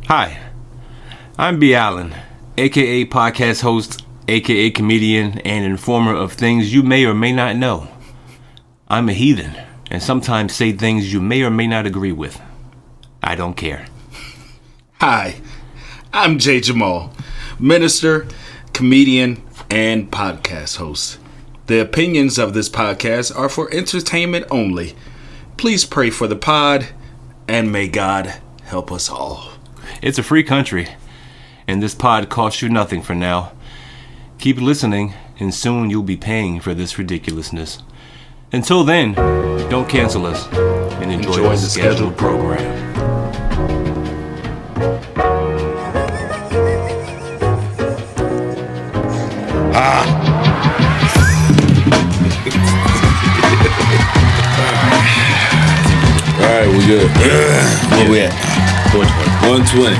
Hi, I'm B. Allen, aka podcast host, aka comedian, and informer of things you may or may not know. I'm a heathen, and sometimes say things you may or may not agree with. I don't care. Hi, I'm Jay Jamal, minister, comedian, and podcast host. The opinions of this podcast are for entertainment only. Please pray for the pod, and may God help us all. It's a free country, and this pod costs you nothing for now. Keep listening, and soon you'll be paying for this ridiculousness. Until then, don't cancel us, and enjoy the scheduled program. Alright, we good. Where we at? 120.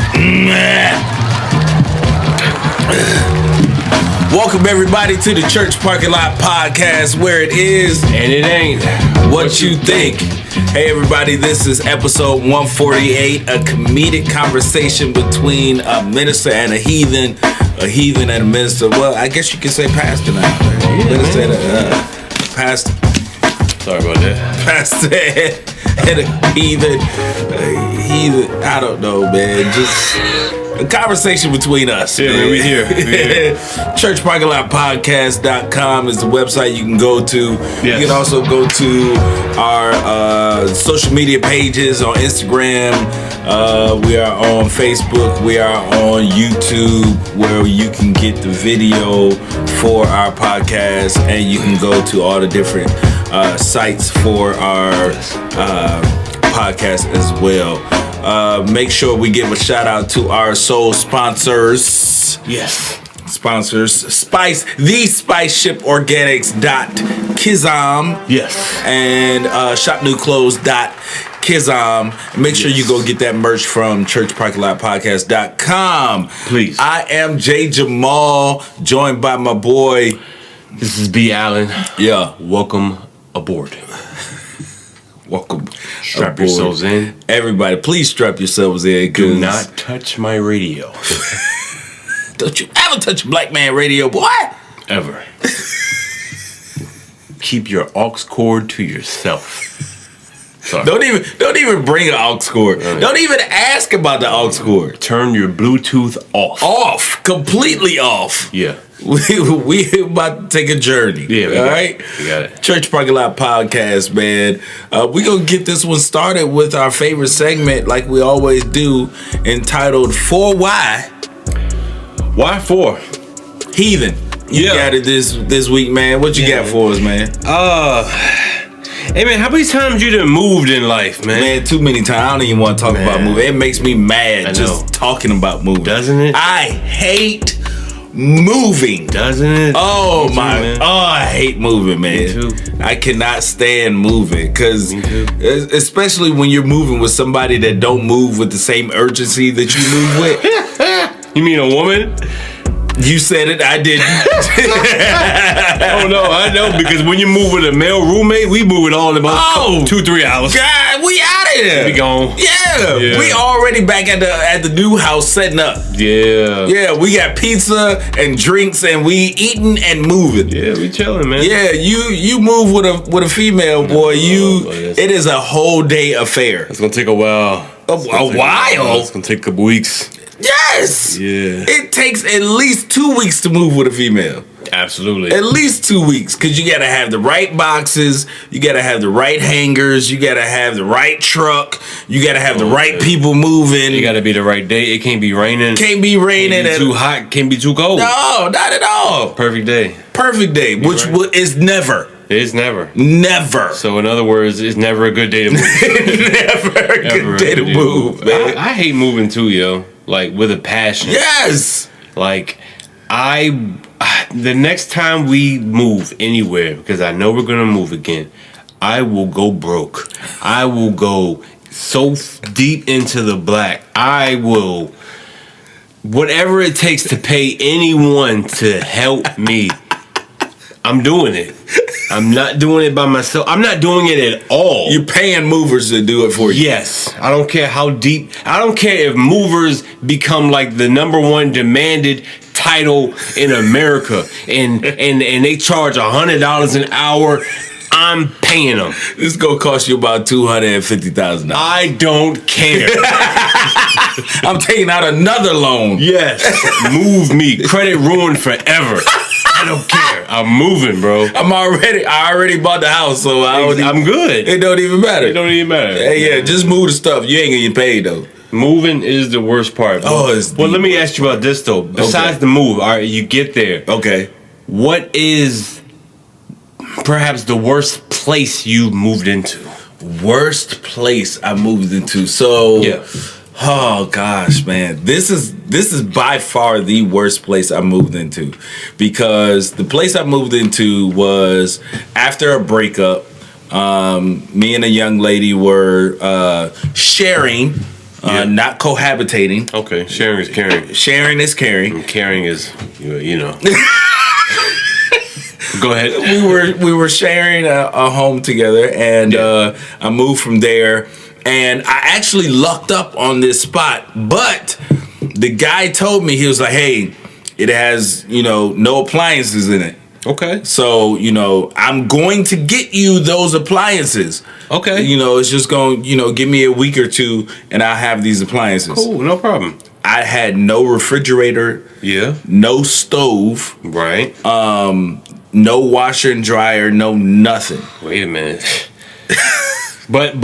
Welcome everybody to the Church Parking Lot Podcast, where it is And it ain't what you think. Hey everybody, this is episode 148, a comedic conversation between a minister and a heathen and a minister. Well, I guess you can say pastor now. Yeah, minister man. and a pastor. Sorry about that. Pastor and a heathen. I don't know, man. Just a conversation between us. Yeah, man, we here. ChurchParkingLotPodcast.com is the website you can go to. Yes. You can also go to our social media pages on Instagram. We are on Facebook. We are on YouTube, where you can get the video for our podcast, and you can go to all the different sites for our podcast as well. Make sure we give a shout out to our sole sponsors. Yes. Sponsors: The Spice Ship Organics.Kizom. Yes. And shopnewclothes.Kizom. Make sure you go get that merch from churchparkinglotpodcast.com. Please. I am Jay Jamal, joined by my boy. This is B. Allen. Yeah. Welcome aboard. Welcome. Strap aboard. yourselves in. Everybody, please strap yourselves in. Do not touch my radio. Don't you ever touch a black man radio, boy. Ever. Keep your aux cord to yourself. Sorry. Don't even bring an aux cord. Don't even ask about the aux cord. Turn your Bluetooth off. Off. Completely off. Yeah. We about to take a journey. Yeah, all right? We got it. Church Parking Lot Podcast, man. We're going to get this one started with our favorite segment, like we always do, entitled For Why? Why for? Heathen. You got it this week, man. What you got for us, man? Hey, man, how many times you done moved in life, man? Man, too many times. I don't even want to talk about moving. It makes me mad just talking about moving. Doesn't it? I hate moving. Doesn't it? Oh, Me too, my. man. Oh, I hate moving, man. Me too. I cannot stand moving. Because, Me too. especially when you're moving with somebody that don't move with the same urgency that you move with. You mean a woman? You said it, I didn't. Oh, no, I know. Because when you move with a male roommate, we move it all in about 2-3 hours. God, we out of here. We gone. Yeah, we already back at the new house setting up. Yeah. Yeah, we got pizza and drinks, and we eating and moving. Yeah, we chilling, man. Yeah, you move with a female, boy. It is a whole day affair. It's gonna take a while. A while? It's gonna take a couple weeks. Yes. Yeah. It takes at least 2 weeks to move with a female. Absolutely. At least 2 weeks, because you gotta have the right boxes, you gotta have the right hangers, you gotta have the right truck, you gotta have the right people moving. It gotta be the right day. It can't be raining. Can't be raining. Can't be too hot. Can't be too cold. No, not at all. Perfect day. Perfect day, which is never. It's never. Never. So in other words, it's never a good day to move. Never a good day to move, man. I hate moving too, yo. Like with a passion. Yes. Like the next time we move anywhere, because I know we're gonna move again, I will go broke. I will go so deep into the black. I will, whatever it takes to pay anyone to help me. I'm doing it. I'm not doing it by myself. I'm not doing it at all. You're paying movers to do it for you. Yes. I don't care how deep. I don't care if movers become like the #1 demanded title in America and they charge $100 an hour. I'm paying them. This is gonna cost you about $250,000. I don't care. I'm taking out another loan. Yes. Move me. Credit ruined forever. I don't care. I'm moving, bro. I already bought the house, so I'm good. It don't even matter. It don't even matter. Hey, yeah, just move the stuff. You ain't gonna get paid though. Moving is the worst part. Oh, it's well, let me ask you about this though. Besides the move, all right, you get there. Okay. What is perhaps the worst place you moved into? Worst place I moved into. So oh gosh, man. This is by far the worst place I moved into. Because the place I moved into was after a breakup. Me and a young lady were sharing, not cohabitating. Okay, sharing is caring. Sharing is caring. And caring is, you know. Go ahead. We were sharing a home together, and I moved from there. And I actually lucked up on this spot, but the guy told me, he was like, "Hey, it has no appliances in it." Okay. So I'm going to get you those appliances. Okay. It's just going give me a week or two, and I'll have these appliances. Cool, no problem. I had no refrigerator. Yeah. No stove. Right. No washer and dryer, no nothing. Wait a minute. But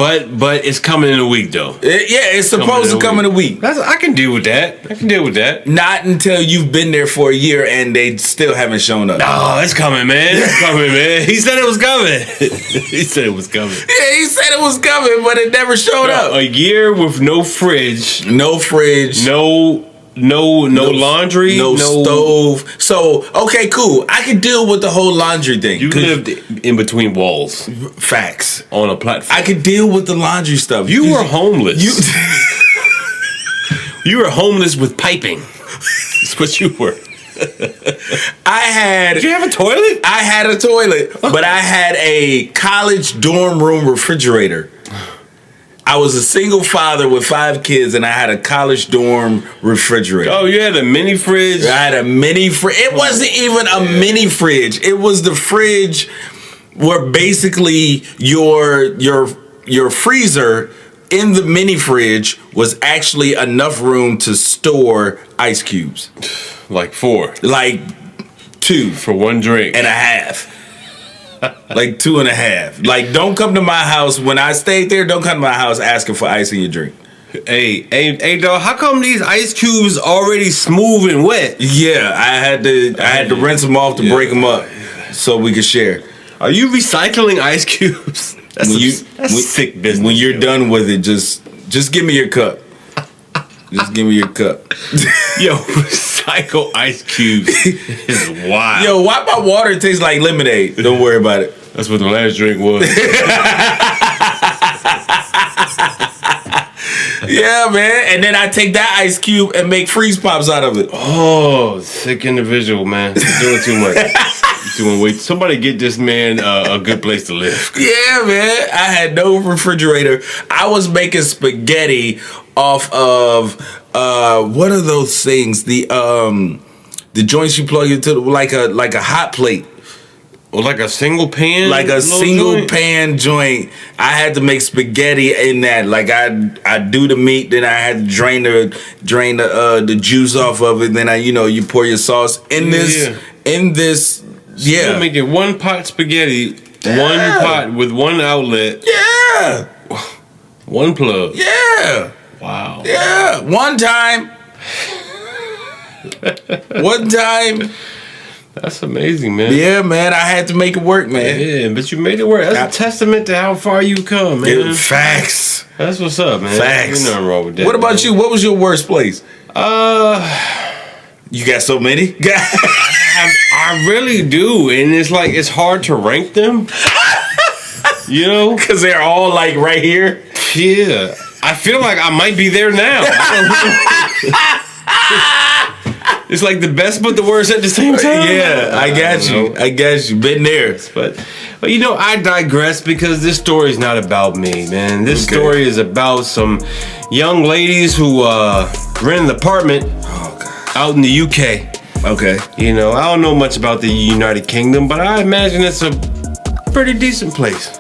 it's coming in a week though. It's supposed to come in a week. I can deal with that. Not until you've been there for a year and they still haven't shown up. No, it's coming, man. It's coming, man. He said it was coming. He said it was coming. Yeah, he said it was coming, but it never showed up. A year with no fridge. No fridge. No laundry, no stove. So, okay, cool. I can deal with the whole laundry thing. You lived in between walls. Facts. On a platform. I could deal with the laundry stuff. You were homeless. You were homeless with piping. That's what you were. Did you have a toilet? I had a toilet, but I had a college dorm room refrigerator. I was a single father with 5 kids, and I had a college dorm refrigerator. Oh, you had a mini fridge? I had a mini fridge. It wasn't even a mini fridge. It was the fridge where basically your freezer in the mini fridge was actually enough room to store ice cubes. Like 4? Like 2. For 1 drink. And a half. Like 2.5. Like, don't come to my house. When I stayed there, don't come to my house asking for ice in your drink. Hey, dog. How come these ice cubes already smooth and wet? Yeah, I had to rinse them off to break them up so we could share. Are you recycling ice cubes? That's sick business. When you're done with it, just give me your cup. Just give me your cup. Yo, recycle ice cubes is wild. Yo, why my water tastes like lemonade? Don't worry about it. That's what the last drink was. Yeah, man. And then I take that ice cube and make freeze pops out of it. Oh, sick individual, man. You're doing too much. You're doing way. Somebody get this man a good place to live. Yeah, man. I had no refrigerator. I was making spaghetti off of what are those things? The joints you plug into like a hot plate. Or like a single pan? Like a single pan joint. I had to make spaghetti in that. Like I do the meat, then I had to drain the juice off of it. Then you pour your sauce in this. You're making 1 pot spaghetti, 1 pot with 1 outlet. Yeah. 1 plug. Yeah. Wow. Yeah. One time. That's amazing, man. Yeah, man. I had to make it work, man. Yeah, but you made it work. That's a testament to how far you come, man. Facts. That's what's up, man. Facts. Ain't nothing wrong with that. What about you? What was your worst place? You got so many? I really do, and it's hard to rank them. Because they're all like right here. Yeah, I feel like I might be there now. It's like the best but the worst at the same time. Yeah, I got you. Been there. Well, I digress because this story is not about me, man. This story is about some young ladies who rent an apartment out in the UK. Okay. I don't know much about the United Kingdom, but I imagine it's a pretty decent place.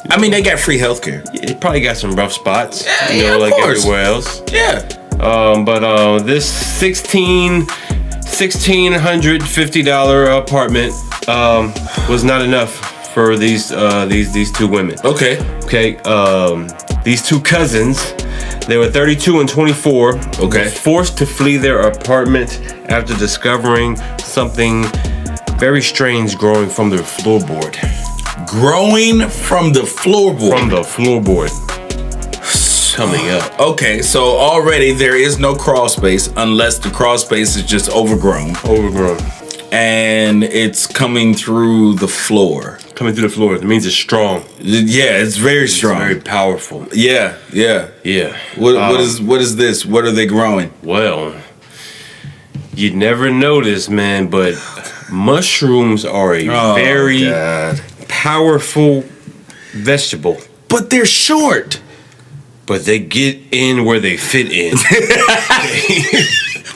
I mean, they got free healthcare. It probably got some rough spots, of course. everywhere else. Yeah. But this $1,650 apartment was not enough for these two women. Okay. These two cousins, they were 32 and 24. Okay. Were forced to flee their apartment after discovering something very strange growing from their floorboard. Growing from the floorboard. From the floorboard. Coming up. Okay, so already there is no crawl space unless the crawl space is just overgrown. And it's coming through the floor. Coming through the floor. It means it's strong. Yeah, it's very strong. It's very powerful. Yeah. What is this? What are they growing? Well, you'd never notice, man, but mushrooms are a very powerful vegetable. But they're short. But they get in where they fit in.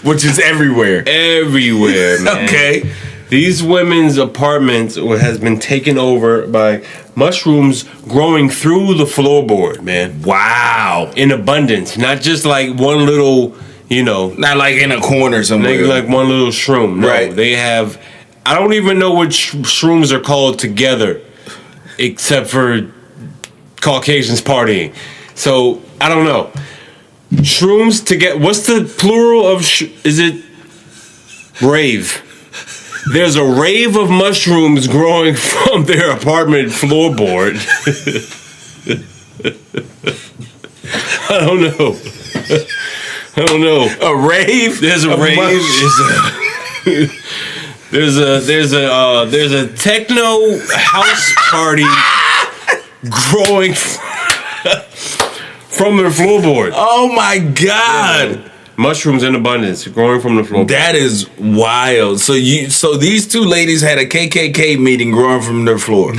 Which is everywhere. Everywhere, man. Okay. These women's apartments has been taken over by mushrooms growing through the floorboard, man. Wow. In abundance. Not just like one little, Not like in a corner somewhere. Like one little shroom. No, right. They have, I don't even know what shrooms are called together, except for Caucasians partying. So, I don't know. Shrooms to get... What's the plural of... Is it... Rave. There's a rave of mushrooms growing from their apartment floorboard. I don't know. A rave? There's a rave. There's a techno house party growing... from their floorboard. Oh my God! Yeah. Mushrooms in abundance, growing from the floorboard. That is wild. So these two ladies had a KKK meeting growing from their floor.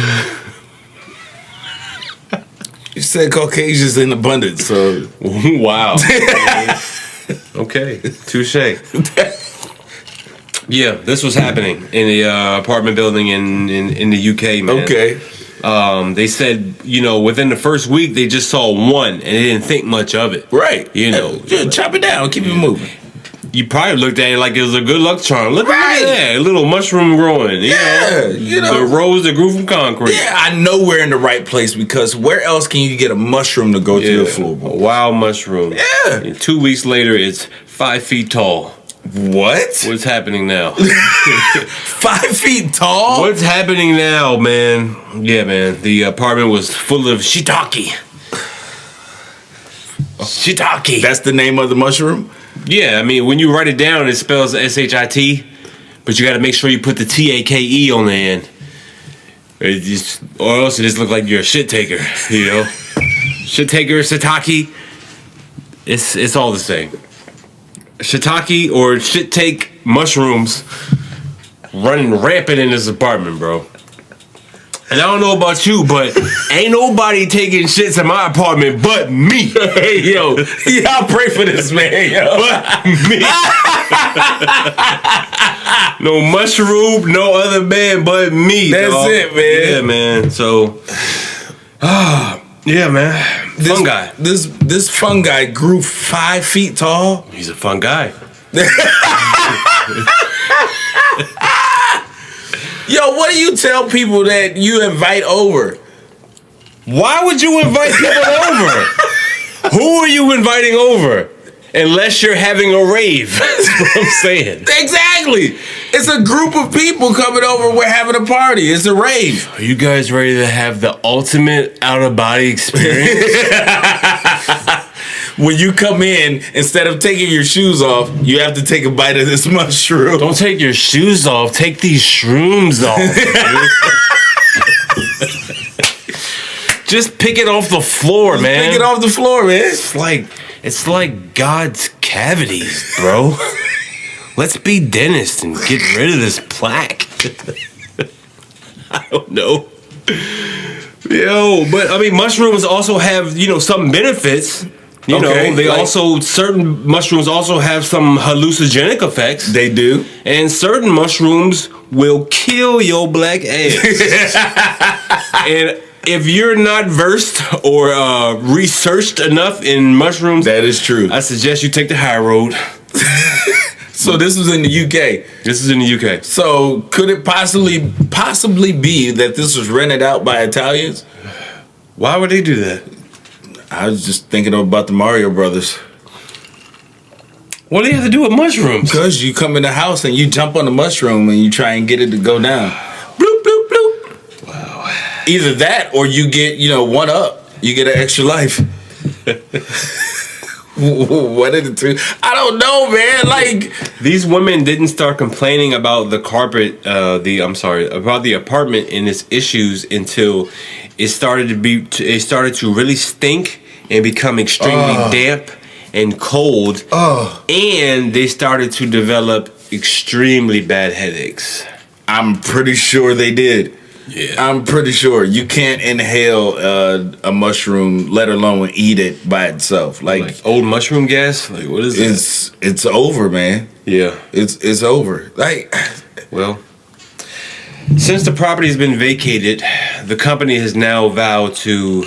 You said Caucasians in abundance, so wow. Okay, touche. Yeah, this was happening in the apartment building in the UK, man. Okay. They said, within the first week, they just saw one, and they didn't think much of it. Right. Just chop it down, keep it moving. You probably looked at it like it was a good luck charm. Look at that, a little mushroom growing. The rose that grew from concrete. Yeah, I know we're in the right place because where else can you get a mushroom to go through the floorboard? A wild mushroom. Yeah. And 2 weeks later, it's 5 feet tall. What? What's happening now? 5 feet tall? What's happening now, man? Yeah, man. The apartment was full of shiitake. Shiitake. That's the name of the mushroom? Yeah, I mean, when you write it down, it spells SHIT, but you got to make sure you put the TAKE on the end. Or else it just look like you're a shit taker, Shit taker, shiitake. It's all the same. Shiitake or shit take mushrooms running rampant in this apartment, bro. And I don't know about you, but ain't nobody taking shits in my apartment but me. Hey, yo. Y'all pray for this man, yo. But me. No mushroom, no other man but me. That's it, man. Yeah, man. So, yeah, man. Fungi. This fungi grew 5 feet tall. He's a fun guy. Yo, what do you tell people that you invite over? Why would you invite people over? Who are you inviting over? Unless you're having a rave. That's what I'm saying. Exactly. It's a group of people coming over. We're having a party. It's a rave. Are you guys ready to have the ultimate out-of-body experience? When you come in, instead of taking your shoes off, you have to take a bite of this mushroom. Don't take your shoes off. Take these shrooms off. Just pick it off the floor, man. Pick it off the floor, man. It's like God's cavities, bro. Let's be dentists and get rid of this plaque. I don't know. Yo, but I mean, mushrooms also have, you know, some benefits. You know, they also, certain mushrooms also have some hallucinogenic effects. They do. And certain mushrooms will kill your black ass. And if you're not versed or researched enough in mushrooms, that is true. I suggest you take the high road. So this was in the UK. This is in the UK. So could it possibly be that this was rented out by Italians? Why would they do that? I was just thinking about the Mario Brothers. What do you have to do with mushrooms? Because you come in the house and you jump on the mushroom and you try and get it to go down. Bloop, bloop, bloop. Wow. Either that or you get, you know, one up. You get an extra life. What is the truth? I don't know, man. Like, these women didn't start complaining about the carpet, about the apartment and its issues until it started to really stink and become extremely damp and cold. And they started to develop extremely bad headaches. I'm pretty sure they did. Yeah, I'm pretty sure you can't inhale a mushroom, let alone eat it by itself. Like old mushroom gas. Like, what is it? It's over, man. Yeah, it's over. Like, well, since the property has been vacated, the company has now vowed to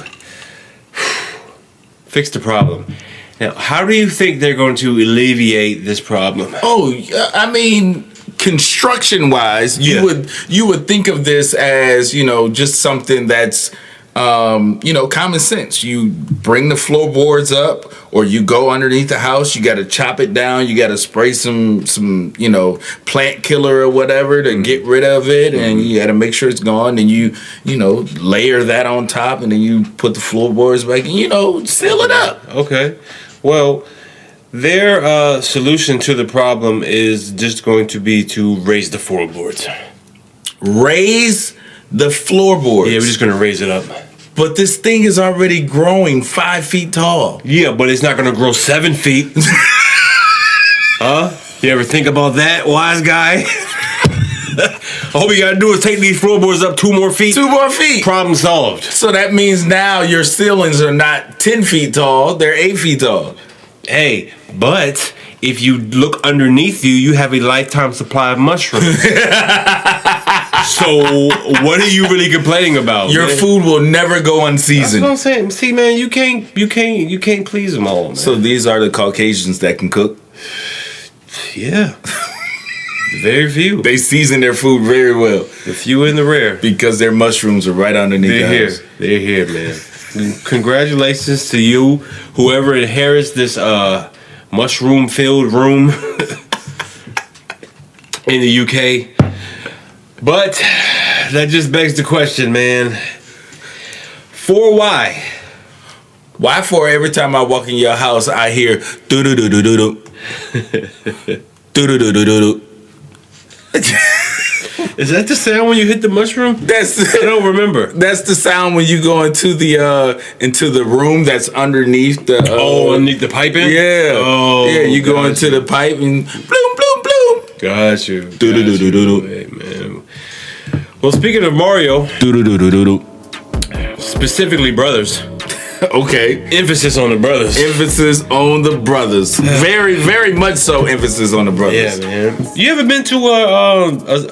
fix the problem. Now, how do you think they're going to alleviate this problem? Oh, I mean, construction-wise, you would think of this as, you know, just something that's, you know, common sense. You bring the floorboards up, or you go underneath the house. You got to chop it down. You got to spray some, you know, plant killer or whatever to get rid of it, and you got to make sure it's gone. And you know, layer that on top, and then you put the floorboards back, and you know, seal it up. Okay. Well, their solution to the problem is just going to be to raise the floorboards. Raise the floorboards? Yeah, we're just going to raise it up. But this thing is already growing 5 feet tall. Yeah, but it's not going to grow 7 feet. Huh? You ever think about that, wise guy? All we got to do is take these floorboards up 2 more feet. 2 more feet. Problem solved. So that means now your ceilings are not 10 feet tall, they're 8 feet tall. Hey, but if you look underneath you, you have a lifetime supply of mushrooms. So what are you really complaining about? Your food will never go unseasoned. That's what I'm saying. See, man, you can't please them all, man. So these are the Caucasians that can cook? Yeah. Very few. They season their food very well. The few and the rare. Because their mushrooms are right underneath the house. They're here, man. Congratulations to you, whoever inherits this mushroom-filled room in the UK. But that just begs the question, man. For why? Why for every time I walk in your house, I hear do-do-do-do-do-do. Do-do-do-do-do-do. Is that the sound when you hit the mushroom? I don't remember. That's the sound when you go into the room that's underneath the underneath the piping? Yeah. Oh, yeah, you go into the pipe and bloom bloom bloom. Got you. Do-do-do-do-do-do. Hey, man. Well, speaking of Mario, do-do-do-do-do-do. Specifically brothers. Okay. Emphasis on the brothers. Emphasis on the brothers. Very, very much so emphasis on the brothers. Yeah, man. You ever been to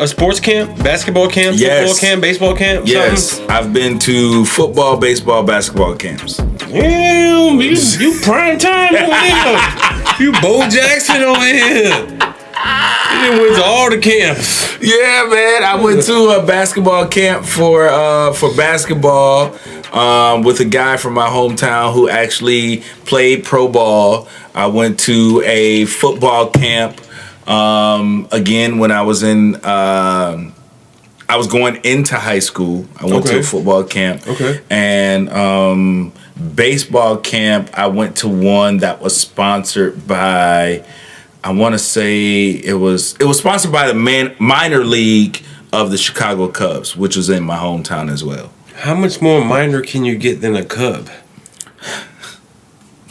a sports camp? Basketball camp? Yes. Football camp? Baseball camp? Yes. Something? I've been to football, baseball, basketball camps. Damn, you prime time over here. You Bo Jackson over here. You done went to all the camps. Yeah, man. I went to a basketball camp for basketball with a guy from my hometown who actually played pro ball. I went to a football camp again when I was I was going into high school. I went to a football camp. Okay. And baseball camp, I went to one that was sponsored by, I want to say it was sponsored by the minor league of the Chicago Cubs, which was in my hometown as well. How much more minor can you get than a Cub?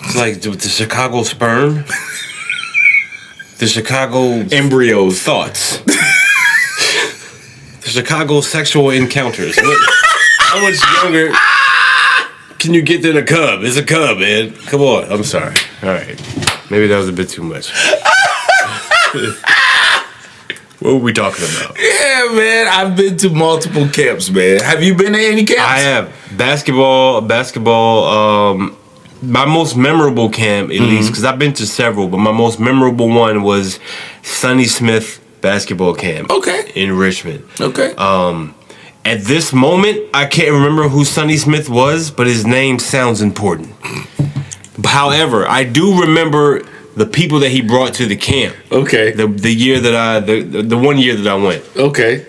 It's like the Chicago sperm, the Chicago embryos, thoughts, the Chicago sexual encounters. How much younger can you get than a cub? It's a cub, man. Come on. I'm sorry. All right. Maybe that was a bit too much. What were we talking about? Yeah, man. I've been to multiple camps, man. Have you been to any camps? I have. Basketball. My most memorable camp, at least, because I've been to several, but my most memorable one was Sonny Smith basketball camp. Okay. In Richmond. Okay. At this moment, I can't remember who Sonny Smith was, but his name sounds important. However, I do remember the people that he brought to the camp. Okay. The 1 year that I went. Okay.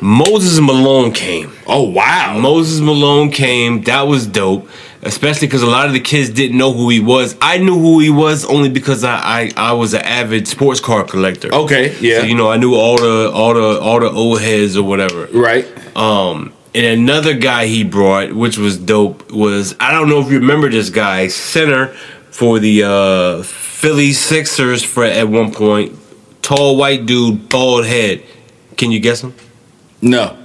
Moses Malone came. Oh, wow. Moses Malone came. That was dope. Especially because a lot of the kids didn't know who he was. I knew who he was only because I was an avid sports car collector. Okay, yeah. So, I knew all the old heads or whatever. Right. And another guy he brought, which was dope, was, I don't know if you remember this guy, center for the Philly Sixers at one point. Tall white dude, bald head. Can you guess him? No.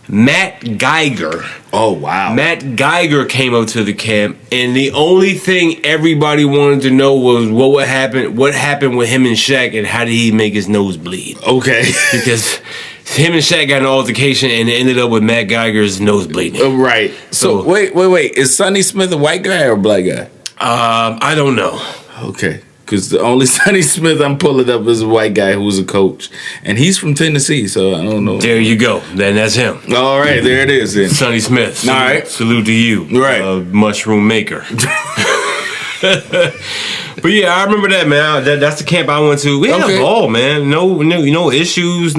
Matt Geiger. Oh, wow. Matt Geiger came up to the camp, and the only thing everybody wanted to know was what happened with him and Shaq, and how did he make his nose bleed? Okay. Because him and Shaq got an altercation, and it ended up with Matt Geiger's nose bleeding. Right. So wait. Is Sonny Smith a white guy or a black guy? I don't know. Okay. Because the only Sonny Smith I'm pulling up is a white guy who was a coach. And he's from Tennessee, so I don't know. There you go. Then that's him. All right, there it is then. Sonny Smith. All right. Salute to you. Right. Mushroom maker. But yeah, I remember that, man. That's the camp I went to. We had a ball, man. No issues,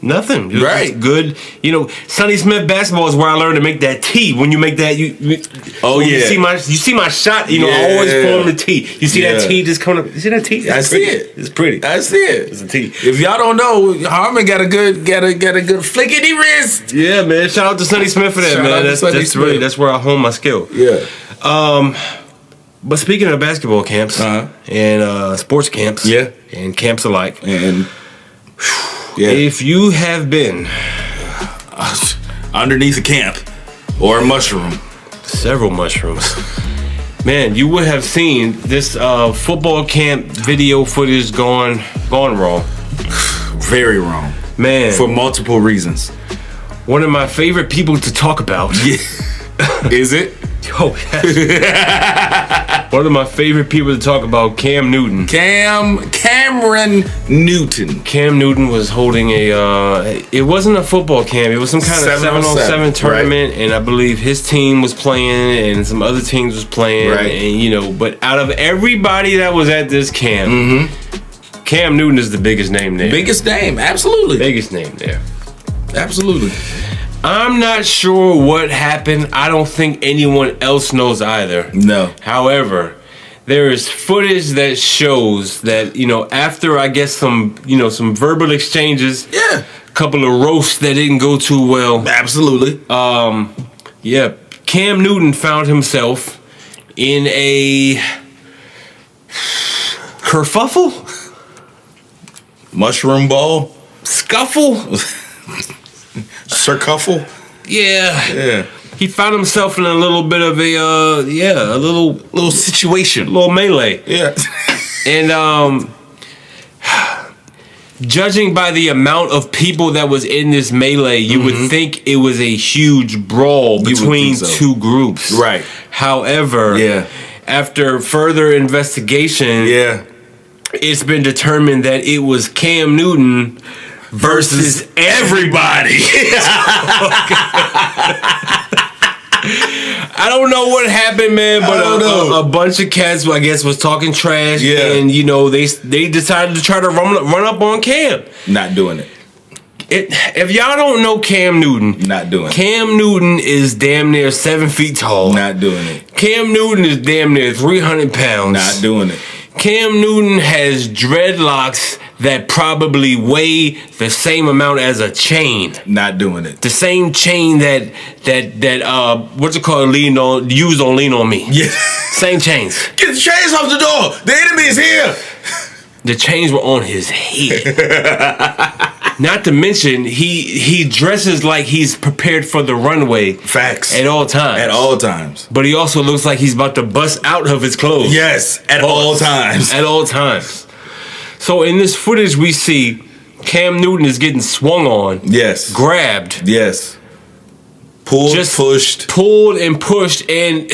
nothing. It was right. just good. Sonny Smith basketball is where I learned to make that T. When you make that, you see my shot. I always form the T. You see that T just coming up. You see that T? I see it. It's pretty. I see it. It's a T. If y'all don't know, Harmon got a good flickety wrist. Yeah, man. Shout out to Sonny Smith for that, man. That's where I hone my skill. Yeah. But speaking of basketball camps and sports camps, and camps alike, and if you have been underneath a camp or a mushroom, several mushrooms, man, you would have seen this football camp video footage gone wrong. Very wrong, man, for multiple reasons. One of my favorite people to talk about. Is it? Oh, yes. One of my favorite people to talk about, Cam Newton. Cameron Newton. Cam Newton was holding it wasn't a football camp. It was some kind of 7-on-7 tournament, and I believe his team was playing and some other teams was playing. Right. And, but out of everybody that was at this camp, Cam Newton is the biggest name there. Biggest name, absolutely. Biggest name there. Absolutely. I'm not sure what happened. I don't think anyone else knows either. No. However, there is footage that shows that, after I guess some verbal exchanges, a couple of roasts that didn't go too well. Absolutely. Cam Newton found himself in a kerfuffle? Mushroom ball? Scuffle? Circuffle? Yeah. He found himself in a little bit of a little situation, a little melee. Yeah. And judging by the amount of people that was in this melee, you would think it was a huge brawl between two groups. Right. However, after further investigation, it's been determined that it was Cam Newton versus everybody. I don't know what happened, man, but a bunch of cats, I guess, was talking trash, and they decided to try to run up on Cam. Not doing it. If y'all don't know Cam Newton, not doing it. Cam Newton is damn near 7 feet tall. Not doing it. Cam Newton is damn near 300 pounds. Not doing it. Cam Newton has dreadlocks that probably weigh the same amount as a chain. Not doing it. The same chain that what's it called? Used on Lean On Me. Yeah. Same chains. Get the chains off the door. The enemy is here. The chains were on his head. Not to mention, he dresses like he's prepared for the runway. Facts. At all times. At all times. But he also looks like he's about to bust out of his clothes. Yes, at all times. At all times. So in this footage we see Cam Newton is getting swung on. Yes. Grabbed. Yes. Pulled, pushed. Pulled and pushed. And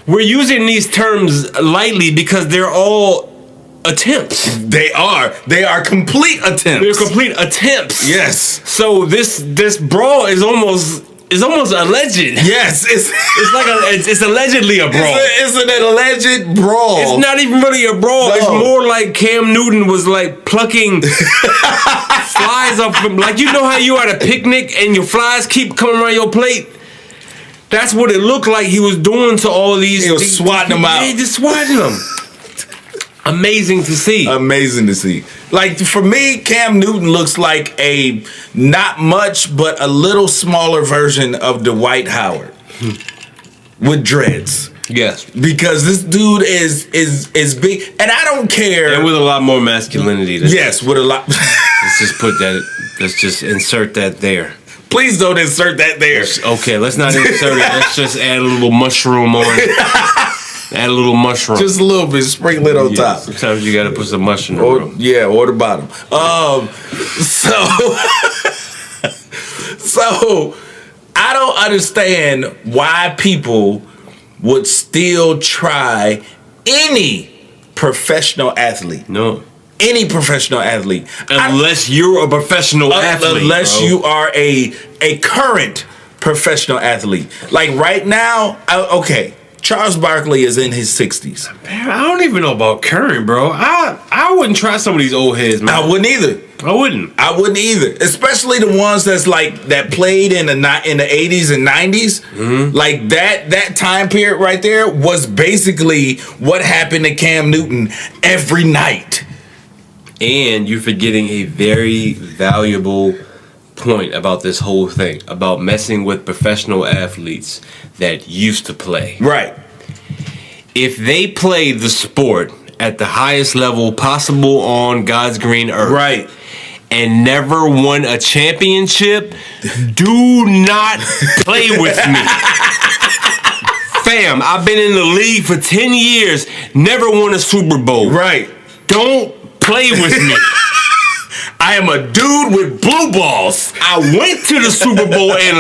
we're using these terms lightly because they're all attempts. They are complete attempts. They're complete attempts. Yes. So this brawl is almost alleged. Yes, it's allegedly a brawl. It's an alleged brawl. It's not even really a brawl. No. It's more like Cam Newton was like plucking flies up from, like, you know how you at a picnic and your flies keep coming around your plate? That's what it looked like he was doing to all these. He was swatting them out. He just swatting them. Amazing to see. Amazing to see. Like, for me, Cam Newton looks like a not much, but a little smaller version of Dwight Howard with dreads. Yes, because this dude is big, and I don't care. And with a lot more masculinity. Yes, with a lot. Let's just put that. Let's just insert that there. Please don't insert that there. Okay, let's not insert it. Let's just add a little mushroom on it. Add a little mushroom. Just a little bit, sprinkle it on top. Sometimes you gotta put some mushroom. Or the bottom. So I don't understand why people would still try any professional athlete. No. Any professional athlete. Unless you're a professional athlete. Unless you are a current professional athlete. Like right now, okay. Charles Barkley is in his 60s. Man, I don't even know about current, bro. I wouldn't try some of these old heads, man. I wouldn't either. I wouldn't either. Especially the ones that played in the 80s and 90s. Mm-hmm. Like that time period right there was basically what happened to Cam Newton every night. And you're forgetting a very valuable point about this whole thing, about messing with professional athletes that used to play. Right. If they play the sport at the highest level possible on God's green earth, right, and never won a championship, do not play with me. Fam, I've been in the league for 10 years, never won a Super Bowl. Right. Don't play with me. I am a dude with blue balls. I went to the Super Bowl and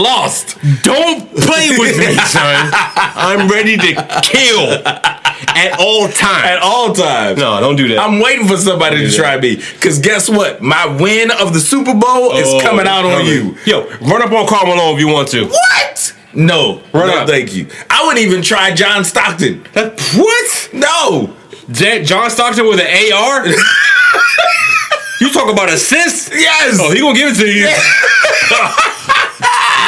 lost. Don't play with me, son. I'm ready to kill at all times. At all times. No, don't do that. I'm waiting for somebody to try me. Because guess what? My win of the Super Bowl is coming out on you. Yo, run up on Carmelo if you want to. What? No. No, thank you. I wouldn't even try John Stockton. What? No. John Stockton with an AR? You talk about assists? Yes. Oh, he gonna give it to you.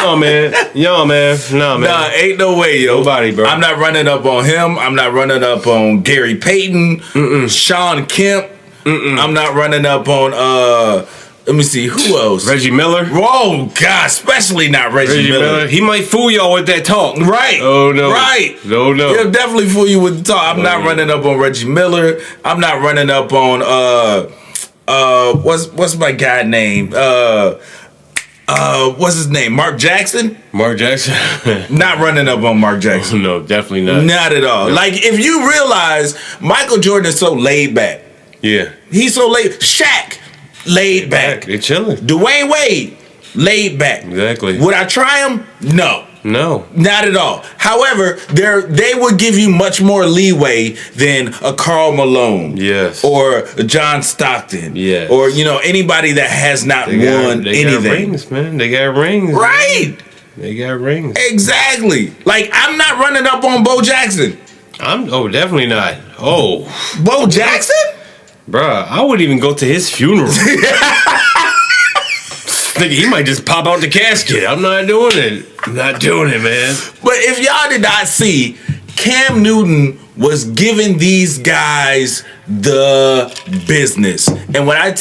No, man. Nah, ain't no way, yo. Nobody, bro. I'm not running up on him. I'm not running up on Gary Payton, Sean Kemp. I'm not running up on, let me see, who else? Reggie Miller? Oh, God, especially not Reggie Miller. He might fool y'all with that talk. Right. Oh, no. Right. No. He'll definitely fool you with the talk. I'm not running up on Reggie Miller. I'm not running up on, what's my guy name? What's his name? Mark Jackson? Mark Jackson? Not running up on Mark Jackson. No, definitely not. Not at all. No. Like, if you realize Michael Jordan is so laid back. Yeah. He's so laid. Shaq, laid back. They're chilling. Dwayne Wade, laid back. Exactly. Would I try him? No. No. Not at all. However, they would give you much more leeway than a Karl Malone. Yes. Or a John Stockton. Yes. Or, anybody that has not won anything. They got rings, man. They got rings. Right. Man. They got rings. Exactly. Like, I'm not running up on Bo Jackson. Definitely not. Oh. Bo Jackson? Bruh, I wouldn't even go to his funeral. Nigga, he might just pop out the casket. I'm not doing it. I'm not doing it, man. But if y'all did not see, Cam Newton was giving these guys the business. And when I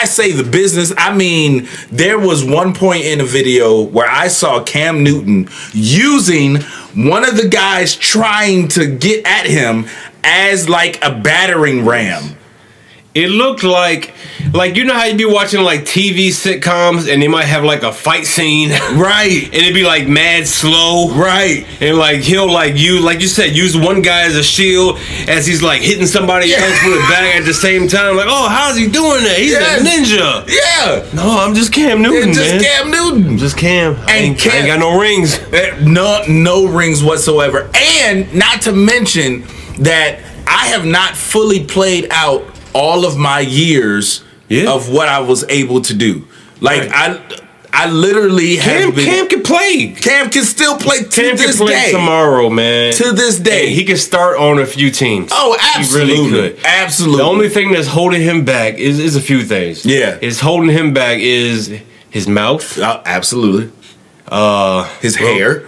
say the business, I mean there was one point in the video where I saw Cam Newton using one of the guys trying to get at him as like a battering ram. It looked like you know how you be watching like TV sitcoms and they might have like a fight scene, right? And it'd be like mad slow, right? And like he'll like you said, use one guy as a shield as he's like hitting somebody else with a bag at the same time. Like, oh, how's he doing that? He's a ninja. Yeah. No, I'm just Cam Newton, man. Cam Newton. I'm just Cam. I ain't got no rings. No rings whatsoever. And not to mention that I have not fully played out all of my years of what I was able to do. Like I literally have been. Cam can play. Cam can still play to Cam this can play day. Tomorrow, man. To this day, he can start on a few teams. Oh, absolutely, he really could. Absolutely. The only thing that's holding him back is a few things. Yeah, is holding him back is his mouth. Absolutely. His hair.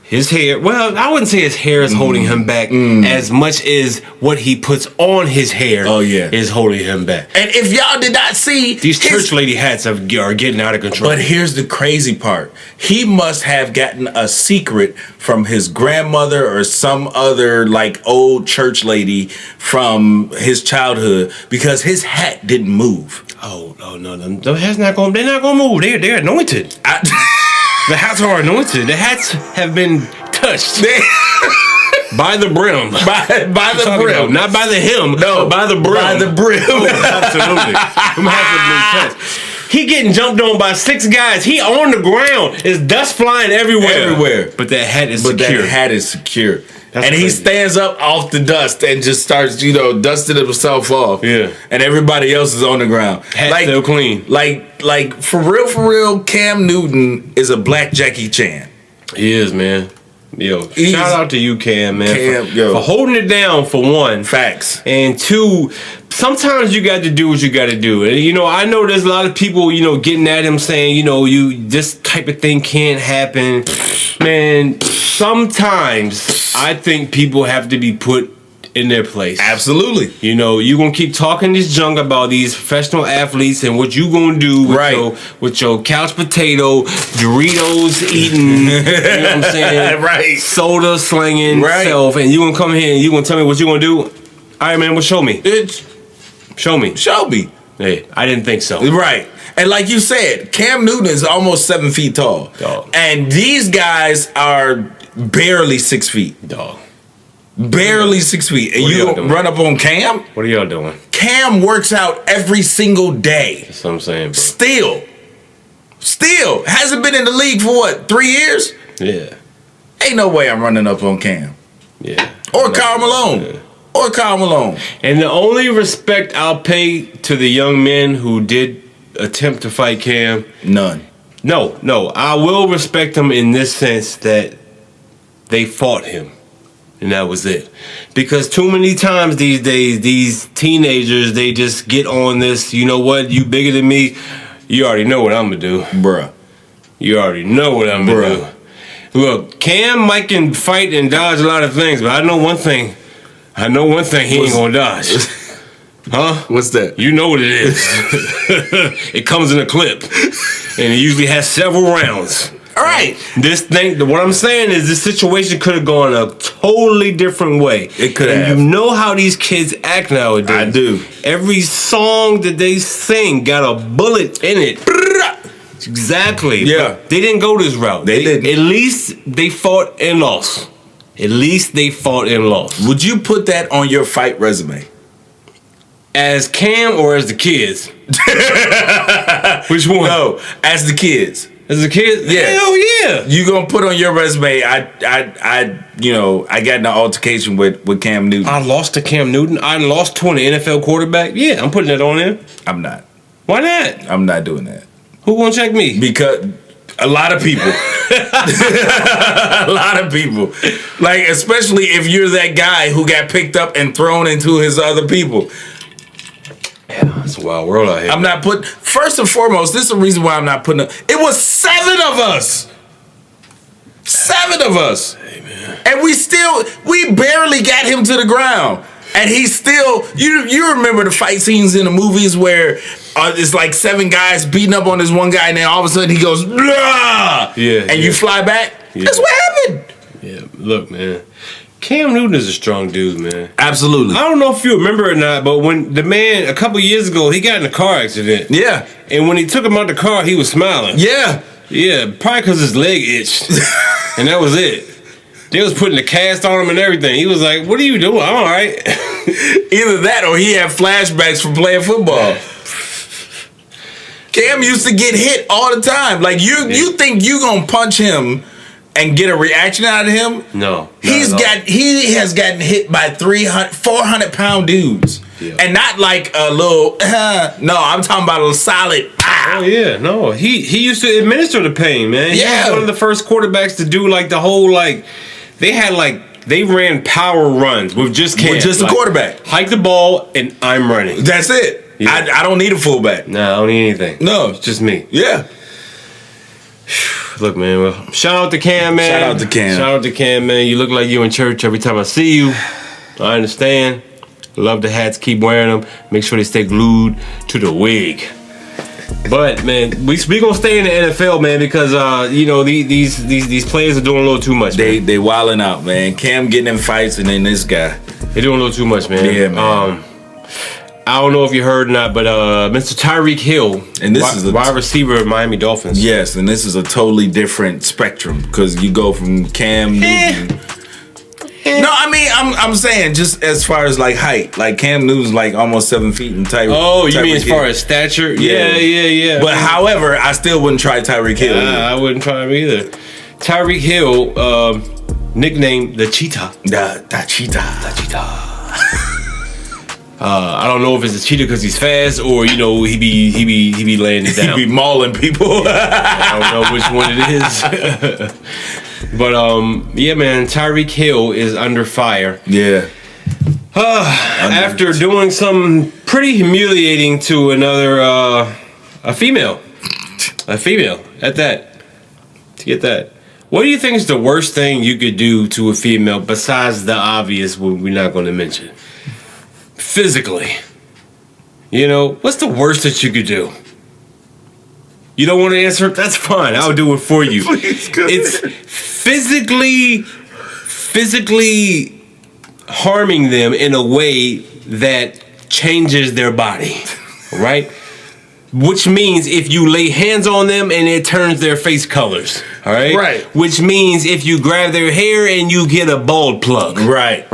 His hair. Well, I wouldn't say his hair is holding him back as much as what he puts on his hair. Is holding him back. And if y'all did not see, these church lady hats are getting out of control. But here's the crazy part: he must have gotten a secret from his grandmother or some other like old church lady from his childhood because his hat didn't move. Oh no! The hat's not going. They're not going to move. They're anointed. The hats are anointed. The hats have been touched by the brim. By the brim. Not by the hem. No, by the brim. By the brim. Oh, absolutely. Them hats have been touched. He getting jumped on by 6 guys. He on the ground. There's dust flying everywhere. But that hat is secure. That's and crazy. He stands up off the dust and just starts, dusting himself off. Yeah. And everybody else is on the ground. Hat still clean. Like for real, Cam Newton is a black Jackie Chan. He is, man. Yo, shout out to you, Cam, man, for holding it down, for one. Facts. And 2, sometimes you got to do what you got to do. And, I know there's a lot of people, getting at him saying, this type of thing can't happen. Man, sometimes I think people have to be put in their place. Absolutely. You're going to keep talking this junk about these professional athletes and what you going to do with your couch potato, Doritos eating, you know what I'm saying? Right. Soda slinging self, and you going to come here and you going to tell me what you going to do? All right, man, well, show me. Show me. Hey, I didn't think so. Right. And like you said, Cam Newton is almost 7 feet tall. Dog. And these guys are barely 6 feet. Dog. Barely 6 feet. And you run up on Cam? What are y'all doing? Cam works out every single day. That's what I'm saying, bro. Still. Hasn't been in the league for what, 3 years? Yeah. Ain't no way I'm running up on Cam. Yeah. Or Karl Malone. Yeah. Or Karl Malone. And the only respect I'll pay to the young men who did attempt to fight Cam. None. No. I will respect them in this sense that they fought him. And that was it. Because too many times these days, these teenagers, they just get on this, you know what, you bigger than me, you already know what I'm going to do. Bruh. You already know what I'm going to do. Look, Cam might can fight and dodge a lot of things, but I know one thing he ain't going to dodge. Huh? What's that? You know what it is. It comes in a clip. And it usually has several rounds. All right. What I'm saying is this situation could have gone a totally different way. It could have. You know how these kids act nowadays. I do. Every song that they sing got a bullet in it. Exactly. Yeah. But they didn't go this route. They didn't. At least they fought and lost. Would you put that on your fight resume? As Cam or as the kids? Which one? No, as the kids. As a kid? Yeah. Hell yeah. You gonna put on your resume, I got in an altercation with Cam Newton. I lost to Cam Newton. I lost to an NFL quarterback. Yeah, I'm putting that on there. I'm not. Why not? I'm not doing that. Who gonna check me? Because a lot of people. A lot of people. Like, especially if you're that guy who got picked up and thrown into his other people. Yeah, it's a wild world out here. I'm not putting. First and foremost, this is the reason why I'm not putting. It was 7 of us. 7 of us. Hey, man. And we barely got him to the ground. And he's still. You remember the fight scenes in the movies where it's like 7 guys beating up on this one guy, and then all of a sudden he goes, blah! Yeah. And you fly back. Yeah. That's what happened. Yeah. Look, man. Cam Newton is a strong dude, man. Absolutely. I don't know if you remember or not, but when the man a couple years ago, he got in a car accident. Yeah. And when he took him out the car, he was smiling. Yeah. Yeah, probably because his leg itched. And that was it. They was putting the cast on him and everything. He was like, what are you doing? I'm all right. Either that or he had flashbacks from playing football. Cam used to get hit all the time. Like, you think you gonna punch him and get a reaction out of him? No. He has gotten hit by 400-pound dudes. Yeah. And not like a little, no, I'm talking about a solid. Oh yeah, no. He used to administer the pain, man. He was one of the first quarterbacks to do like the whole they ran power runs with just Cam. With just a quarterback. Hike the ball and I'm running. That's it. Yeah. I don't need a fullback. No, I don't need anything. No. It's just me. Yeah. Look, man, well, shout out to Cam, man. Shout out to Cam. Shout out to Cam, man. You look like you in church every time I see you. I understand. Love the hats. Keep wearing them. Make sure they stay glued to the wig. But man, we gonna stay in the NFL, man, because these players are doing a little too much. They wilding out, man. Cam getting in fights, and then this guy. They doing a little too much, man. Yeah, man. I don't know if you heard or not, but Mr. Tyreek Hill, and this is a wide receiver of Miami Dolphins. Yes, and this is a totally different spectrum because you go from Cam Newton. No, I mean I'm saying just as far as like height, like Cam Newton's like almost 7 feet in Tyreek. Oh, you mean as far as stature? Yeah. But however, I still wouldn't try Tyreek Hill. I wouldn't try him either. Tyreek Hill, nicknamed the Cheetah. The Cheetah. I don't know if it's a cheetah because he's fast or he be laying it down. He be mauling people. I don't know which one it is. But yeah, man, Tyreek Hill is under fire. Yeah. After doing something pretty humiliating to another a female at that. To get that. What do you think is the worst thing you could do to a female besides the obvious one we're not going to mention? Physically. What's the worst that you could do? You don't want to answer it? That's fine. I'll do it for you. It's physically harming them in a way that changes their body. Right? Which means if you lay hands on them and it turns their face colors. All right? Right. Which means if you grab their hair and you get a bald plug. Right.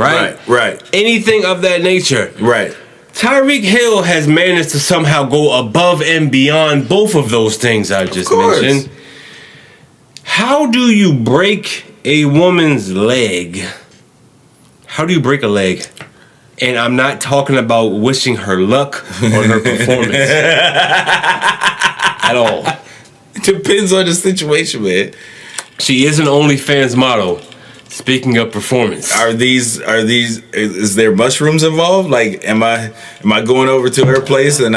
Anything of that nature. Right. Tyreek Hill has managed to somehow go above and beyond both of those things I just mentioned. How do you break a woman's leg? How do you break a leg? And I'm not talking about wishing her luck on her performance. At all. It depends on the situation, man. She is an OnlyFans model. Speaking of performance. Is there mushrooms involved? Like, am I going over to her place and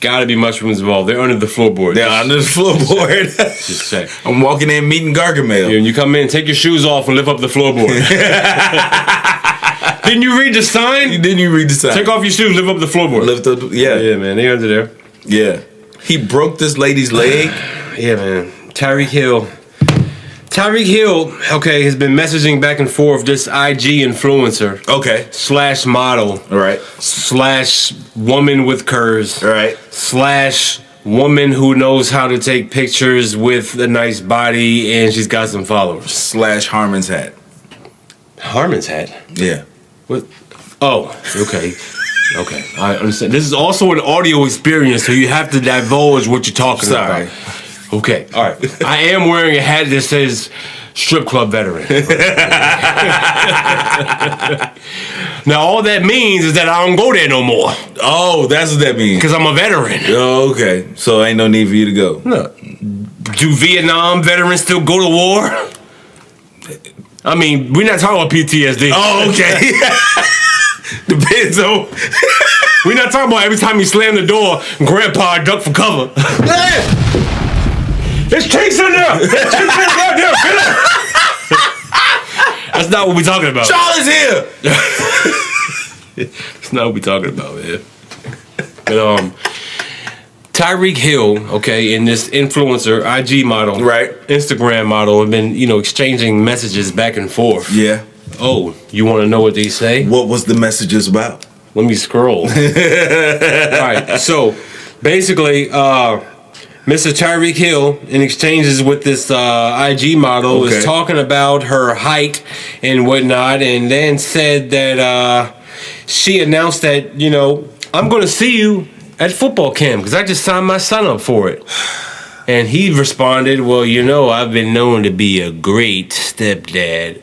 Gotta be mushrooms involved. They're under the floorboard. They're under the floorboard. Just check. I'm walking in meeting Gargamel. Yeah, and you come in, take your shoes off and lift up the floorboard. Didn't you read the sign? Take off your shoes, lift up the floorboard. Yeah, man, they under there. Yeah. He broke this lady's leg. Yeah, man. Tyreek Hill, okay, has been messaging back and forth this IG influencer. Okay. / model. All right. / woman with curves. All right. / woman who knows how to take pictures with a nice body and she's got some followers. / Harmon's hat. Harmon's hat? Yeah. What? Oh, okay. Okay, I understand. This is also an audio experience, so you have to divulge what you're talking about. Okay, all right. I am wearing a hat that says strip club veteran. Now, all that means is that I don't go there no more. Oh, that's what that means. Because I'm a veteran. Oh, okay. So ain't no need for you to go. No. Do Vietnam veterans still go to war? I mean, we're not talking about PTSD. Oh, okay. Depends on. We're not talking about every time you slam the door, Grandpa duck for cover. There's chinks in there! There's chinks in there! Get up! That's not what we're talking about. Charlie's here! That's not what we're talking about, man. But, Tyreek Hill, okay, and this influencer, IG model, right, Instagram model, have been, exchanging messages back and forth. Yeah. Oh, you want to know what they say? What was the messages about? Let me scroll. All right, so basically, Mr. Tyreek Hill, in exchanges with this IG model, is talking about her height and whatnot, and then said that she announced that, you know, I'm going to see you at football camp because I just signed my son up for it. And he responded, well, you know, I've been known to be a great stepdad.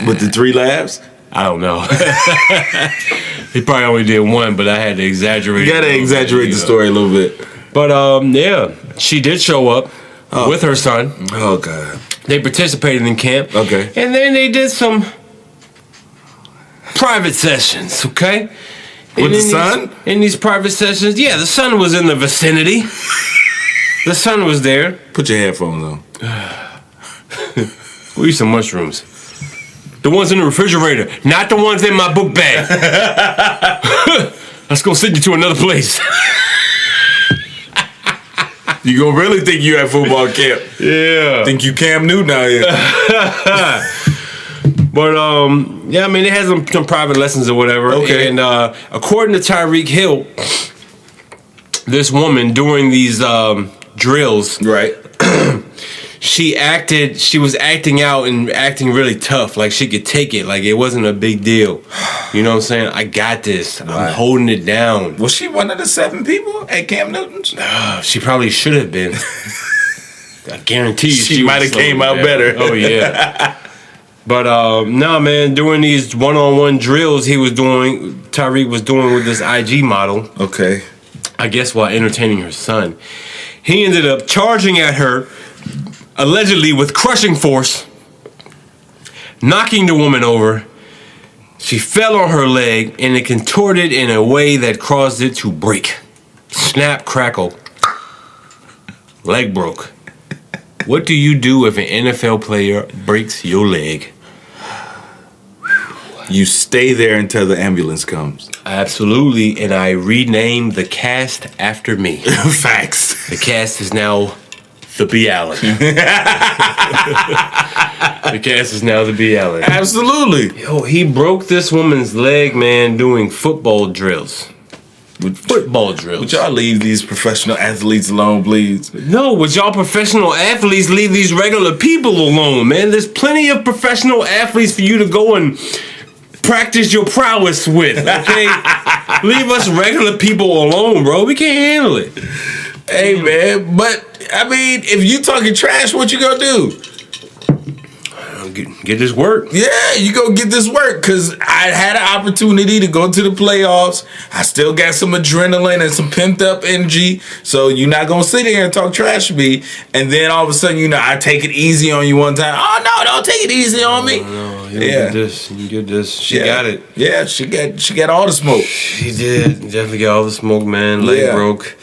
With the 3 laughs? I don't know. He probably only did one, but I had to exaggerate. You gotta exaggerate the story a little bit. But yeah, she did show up with her son. Oh God. They participated in camp. Okay. And then they did some private sessions, okay? With the son? In these private sessions, yeah, the son was in the vicinity. The son was there. Put your headphones on. We'll eat some mushrooms. The ones in the refrigerator, not the ones in my book bag. Let's go send you to another place. You gonna really think you at football camp? Yeah. Think you Cam Newton out here? But yeah, I mean, they had some private lessons or whatever. Okay. And according to Tyreek Hill, this woman during these drills, Right. she was acting out and acting really tough, like she could take it, like it wasn't a big deal. You know what I'm saying? I got this. Right. I'm holding it down. Was she one of the 7 people at Cam Newton's? She probably should have been. I guarantee you she might have came out better. Oh yeah. But no, man, during these one-on-one drills Tyreek was doing with this IG model, Okay. I guess while entertaining her son, he ended up charging at her, allegedly with crushing force, knocking the woman over. She fell on her leg and it contorted in a way that caused it to break. Snap, crackle. Leg broke. What do you do if an NFL player breaks your leg? You stay there until the ambulance comes. Absolutely, and I renamed the cast after me. Facts. The cast is now the B. Allen. The cast is now the B. Allen. Absolutely. Yo, he broke this woman's leg, man, doing football drills. Football drills. Would y'all leave these professional athletes alone, please? No, would y'all professional athletes leave these regular people alone, man? There's plenty of professional athletes for you to go and practice your prowess with, okay? Leave us regular people alone, bro. We can't handle it. Hey, man, but, I mean, if you talking trash, what you gonna do? Get this work. Yeah, you go get this work, because I had an opportunity to go to the playoffs. I still got some adrenaline and some pent up energy, so you're not going to sit here and talk trash to me, and then all of a sudden, you know, I take it easy on you one time. Oh, no, don't take it easy on me. No, you get this. You get this. She got it. Yeah, she got all the smoke. She did. Definitely got all the smoke, man. Leg broke.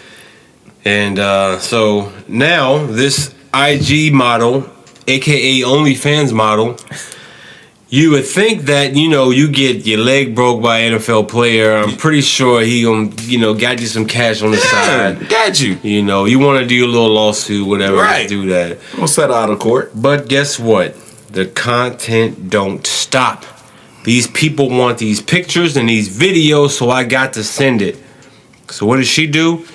And so now this IG model, aka OnlyFans model, you would think that, you know, you get your leg broke by an NFL player. I'm pretty sure he got you some cash on the side. Got you. You know, you want to do a little lawsuit, whatever, right. Do that. We'll settle out of court. But guess what? The content don't stop. These people want these pictures and these videos, so I got to send it. So what does she do?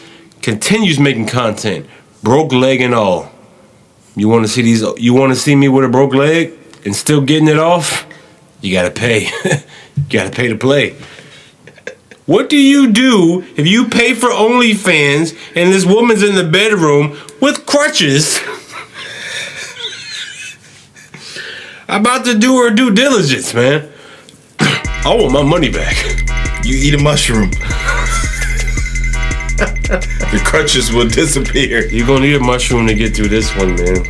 Continues making content, broke leg and all. You want to see these? You want to see me with a broke leg and still getting it off? You gotta pay. You gotta pay to play. What do you do if you pay for OnlyFans and this woman's in the bedroom with crutches? About to do her due diligence, man. I want my money back. You eat a mushroom. The crutches will disappear. You're gonna need a mushroom to get through this one, man.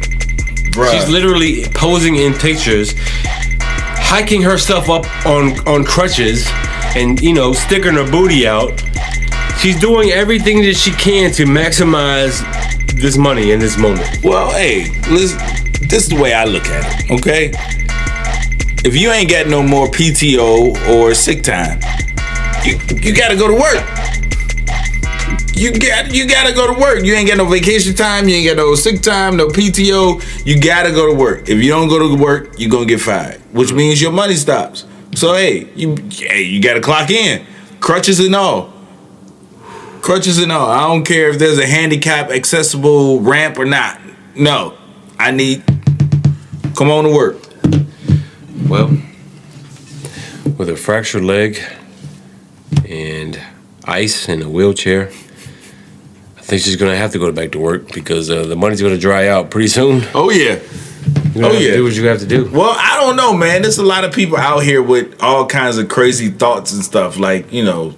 Bruh. She's literally posing in pictures, hiking herself up on crutches, and, you know, sticking her booty out. She's doing everything that she can to maximize this money in this moment. Well, hey, listen, this is the way I look at it, okay? If you ain't got no more PTO or sick time, you gotta go to work. You gotta go to work. You ain't got no vacation time. You ain't got no sick time, no PTO. You gotta go to work. If you don't go to work, you're gonna get fired, which means your money stops. So hey, you gotta clock in, crutches and all. Crutches and all. I don't care if there's a handicap accessible ramp or not. No, I need. Come on to work. Well, with a fractured leg and ice in a wheelchair, I think she's gonna have to go back to work because the money's gonna dry out pretty soon. Oh yeah. You do what you have to do. Well, I don't know, man. There's a lot of people out here with all kinds of crazy thoughts and stuff. Like, you know,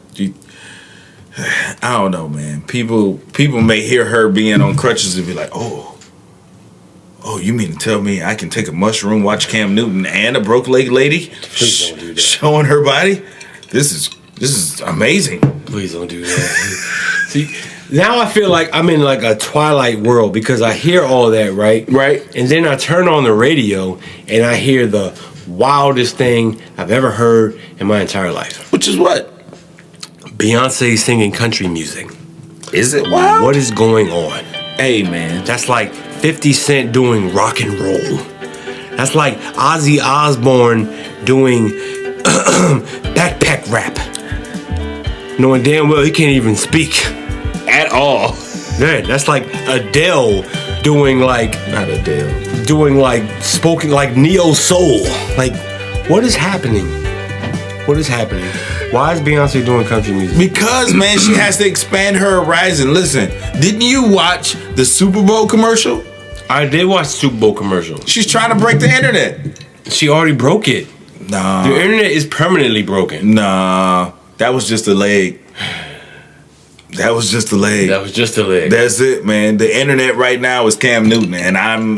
I don't know, man. People may hear her being on crutches and be like, oh, you mean to tell me I can take a mushroom, watch Cam Newton and a broke leg lady Please don't do that. showing her body? This is amazing. Please don't do that. See, now I feel like I'm in like a Twilight world because I hear all that, right? Right. And then I turn on the radio and I hear the wildest thing I've ever heard in my entire life. Which is what? Beyonce singing country music. Is it wild? What is going on? Hey, man. That's like 50 Cent doing rock and roll. That's like Ozzy Osbourne doing backpack rap. Knowing damn well he can't even speak at all. Yeah, that's like Adele doing like... Not Adele. Doing like spoken like neo soul. Like, what is happening? What is happening? Why is Beyonce doing country music? Because, man, she has to expand her horizon. Listen, didn't you watch the Super Bowl commercial? I did watch the Super Bowl commercial. She's trying to break the internet. She already broke it. Nah. The internet is permanently broken. Nah. That was just a leg. That was just a leg. That was just a leg. That's it, man. The internet right now is Cam Newton, and I'm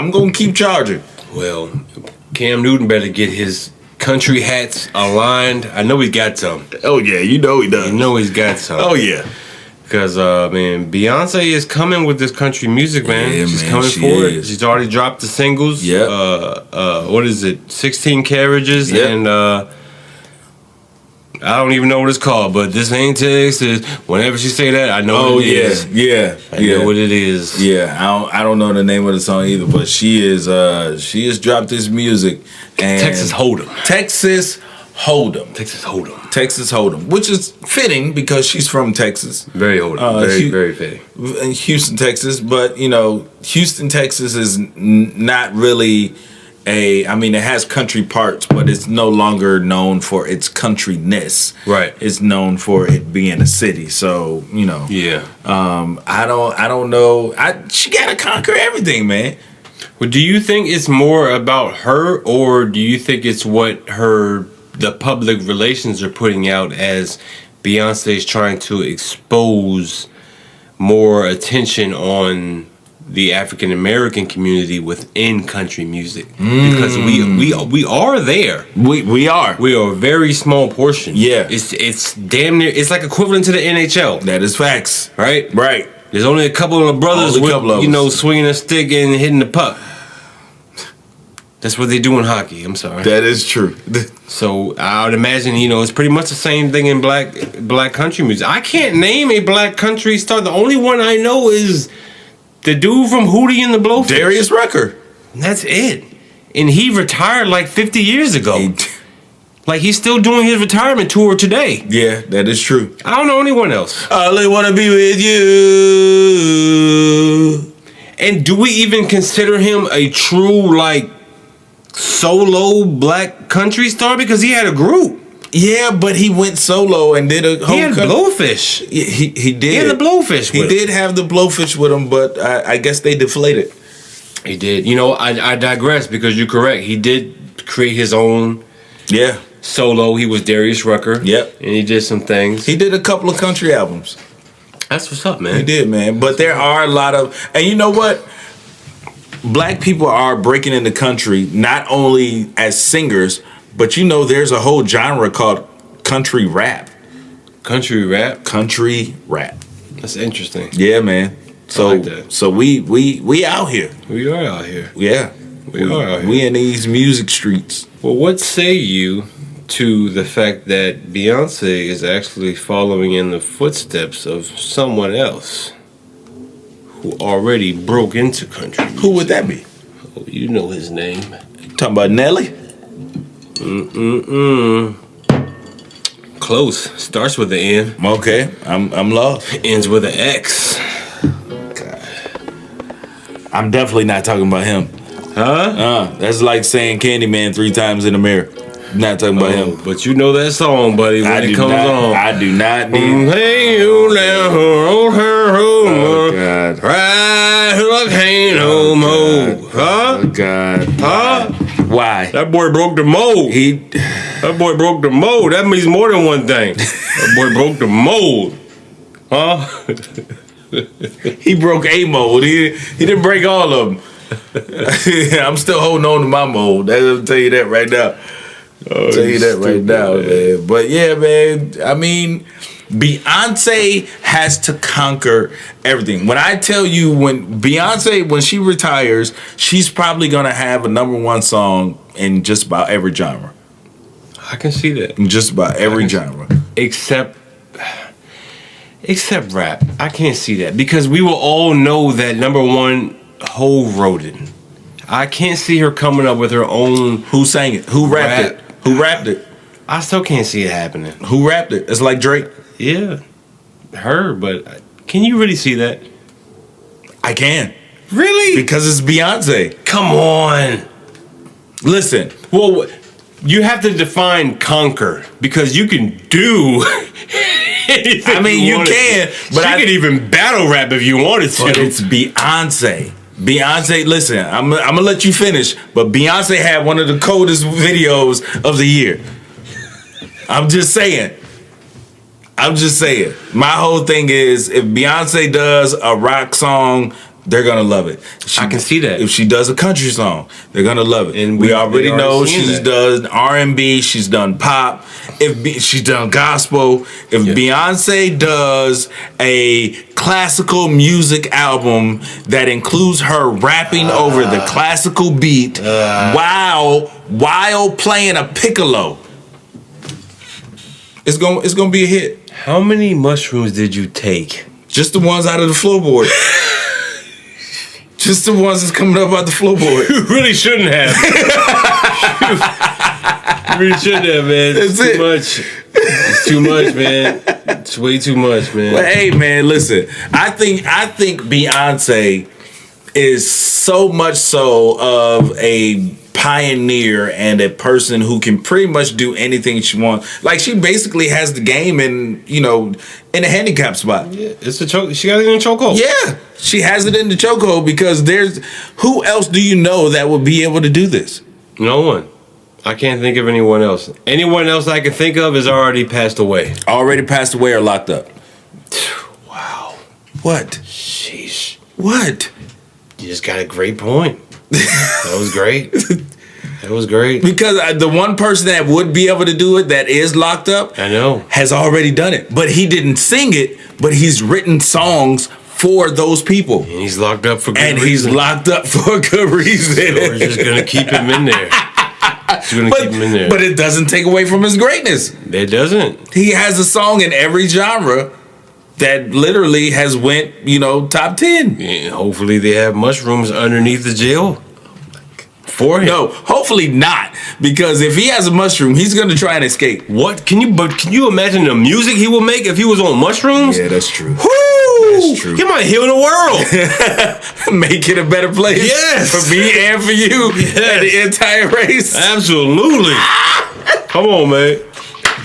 gonna keep charging. Well, Cam Newton better get his country hats aligned. I know he's got some. Oh yeah, you know he does. I know he's got some. Oh yeah. Because man, Beyonce is coming with this country music, man. Yeah, She's man, coming she for it. is. She's already dropped the singles. Yep. What is it? 16 carriages. Yep. And I don't even know what it's called, but this ain't Texas. Whenever she say that, I know what it is. Yeah. I know what it is. Yeah, I don't know the name of the song either, but she has dropped this music and Texas Hold'em. Texas Hold'em. Texas Hold'em. Texas Hold'em, which is fitting because she's from Texas. Very Hold'em. Very fitting. In Houston, Texas, but you know, Houston, Texas is not really it has country parts, but it's no longer known for its countryness. Right. It's known for it being a city. So, you know. Yeah. I don't know. She gotta conquer everything, man. Well, do you think it's more about her, or do you think it's what the public relations are putting out as Beyonce's trying to expose more attention on the African American community within country music? Because we are there. We are. We are a very small portion. Yeah. It's damn near. It's like equivalent to the NHL. That is facts. Right. Right. There's only a couple of brothers Only a couple of with, us. swinging a stick and hitting the puck. That's what they do in hockey. I'm sorry. That is true. So I would imagine, it's pretty much the same thing in black country music. I can't name a black country star. The only one I know is the dude from Hootie and the Blowfish. Darius Rucker. That's it. And he retired like 50 years ago. Like he's still doing his retirement tour today. Yeah, that is true. I don't know anyone else. I only want to be with you. And do we even consider him a true solo black country star? Because he had a group. Yeah, but he went solo and did a whole. He had Blowfish. He did. He had the Blowfish. He did have the Blowfish with him, but I guess they deflated. He did. I digress because you're correct. He did create his own. Yeah. Solo. He was Darius Rucker. Yep. And he did some things. He did a couple of country albums. That's what's up, man. He did, man. But there are a lot of, and you know what? Black people are breaking into country not only as singers, but there's a whole genre called country rap. Country rap? Country rap. That's interesting. Yeah, man. So I like that. So we out here. We are out here. Yeah. We are out here. We in these music streets. Well, what say you to the fact that Beyonce is actually following in the footsteps of someone else who already broke into country music. Who would that be? Oh, you know his name. Talking about Nelly? Close. Starts with an N. Okay, I'm lost. Ends with an X. I'm definitely not talking about him. Huh? That's like saying Candyman 3 times in the mirror. Not talking about him. But you know that song, buddy, when it comes on. I do not need. Hey, you down her home. Oh, God. Right, I can't no more. Huh? Oh, God. Huh? Why? That boy broke the mold. That boy broke the mold. That means more than one thing. That boy broke the mold. Huh? He broke a mold. He didn't break all of them. I'm still holding on to my mold. I'll tell you that right now. I'll tell you that right now, man. But yeah, man. I mean, Beyonce has to conquer everything. When I tell you, when she retires, she's probably gonna have a #1 song in just about every genre. I can see that. In just about every genre. Except rap. I can't see that because we will all know that #1 Hov wrote it. I can't see her coming up with her own. Who sang it? Who rapped it? Who rapped it? I still can't see it happening. Who rapped it? It's like Drake. Yeah, her. But can you really see that? I can. Really? Because it's Beyonce. Come on. Listen. Well, you have to define conquer because you can do. I mean, you can, but she could even battle rap if you wanted to. But it's Beyonce. Beyonce, listen, I'm gonna let you finish, but Beyonce had one of the coldest videos of the year. I'm just saying. My whole thing is, if Beyonce does a rock song, they're gonna love it. I can see that. If she does a country song, they're gonna love it. And we already know she's that. done R&B, she's done pop, she's done gospel. If Beyonce does a classical music album that includes her rapping over the classical beat while playing a piccolo, it's gonna be a hit. How many mushrooms did you take? Just the ones out of the floorboard. Just the ones that's coming up out the floorboard. You really shouldn't have. You really shouldn't have, man. It's too much. It's too much, man. It's way too much, man. But hey, man, listen. I think Beyonce is so much so of a pioneer and a person who can pretty much do anything she wants. Like, she basically has the game in a handicap spot. Yeah, it's a choke. She got it in a chokehold. Yeah, she has it in the chokehold because who else do you know that would be able to do this? No one. I can't think of anyone else. Anyone else I can think of has already passed away. Already passed away or locked up. Wow. What? Sheesh. What? You just got a great point. That was great. That was great. Because the one person that would be able to do it that is locked up, I know, has already done it. But he didn't sing it, but he's written songs for those people. And he's locked up for good reason. And he's locked up for a good reason. So we're just going to keep him in there. But it doesn't take away from his greatness. It doesn't. He has a song in every genre that literally has went, top 10. Yeah, hopefully they have mushrooms underneath the jail for him. No, hopefully not. Because if he has a mushroom, he's going to try and escape. What? Can you imagine the music he would make if he was on mushrooms? Yeah, that's true. Woo! That's true. He might heal the world. Make it a better place. Yes. For me and for you. Yes. And the entire race. Absolutely. Come on, man.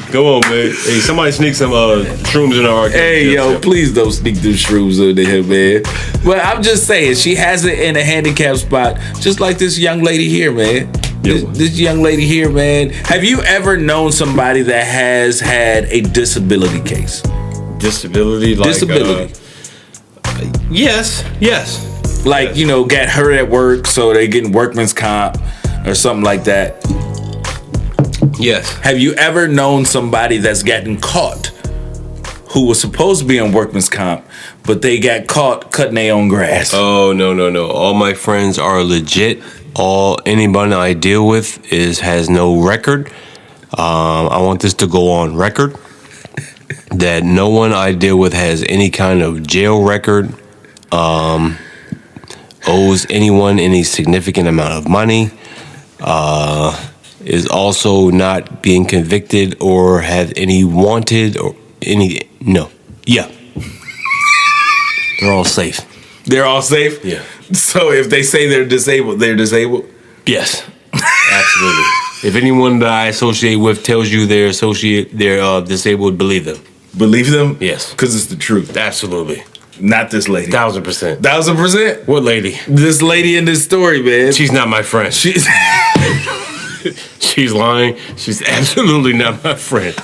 Hey, somebody sneak some shrooms in our. Hey, yo, please don't sneak them shrooms in here, man. But I'm just saying, she has it in a handicap spot, just like this young lady here, man. This young lady here, man. Have you ever known somebody that has had a disability case? Disability? Disability. Yes. Like, got hurt at work, so they getting workman's comp or something like that. Yes. Have you ever known somebody that's gotten caught who was supposed to be on workman's comp, but they got caught cutting their own grass? Oh, no. All my friends are legit. Anybody I deal with has no record. I want this to go on record that no one I deal with has any kind of jail record, owes anyone any significant amount of money, is also not being convicted or have any wanted or any, no. Yeah. They're all safe. They're all safe? Yeah. So if they say they're disabled, they're disabled? Yes. Absolutely. If anyone that I associate with tells you they're disabled, believe them. Believe them? Yes. Because it's the truth. Absolutely. Not this lady. 1000%. 1000%? What lady? This lady in this story, man. She's not my friend. She's She's lying. She's absolutely not my friend.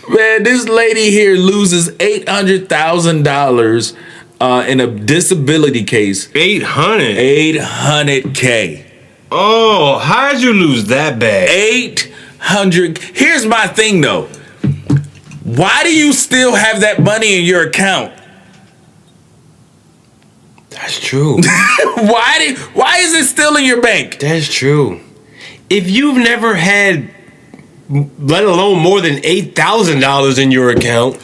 Man, this lady here loses $800,000 in a disability case. 800. $800K. Oh, how'd you lose that bad? 800. Here's my thing though. Why do you still have that money in your account? That's true. Why is it still in your bank? That's true. If you've never had, let alone more than $8,000 in your account,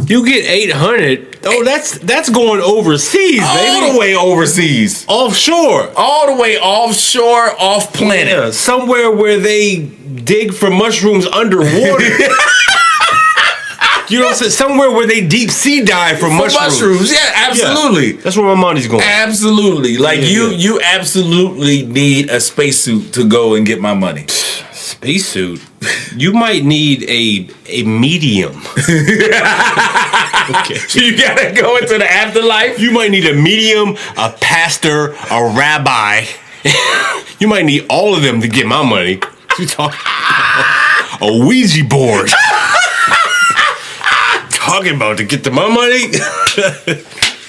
you get 800. Oh, that's going overseas, baby. All the way overseas. Offshore. All the way offshore, off planet. Yeah, somewhere where they dig for mushrooms underwater. You know what I'm saying? Somewhere where they deep sea dive for mushrooms. Yeah, absolutely. Yeah, that's where my money's going. Absolutely. Like you absolutely need a spacesuit to go and get my money. Spacesuit? You might need a medium. Okay. You gotta go into the afterlife. You might need a medium, a pastor, a rabbi. You might need all of them to get my money. You talking about a Ouija board. Talking about to get to my money?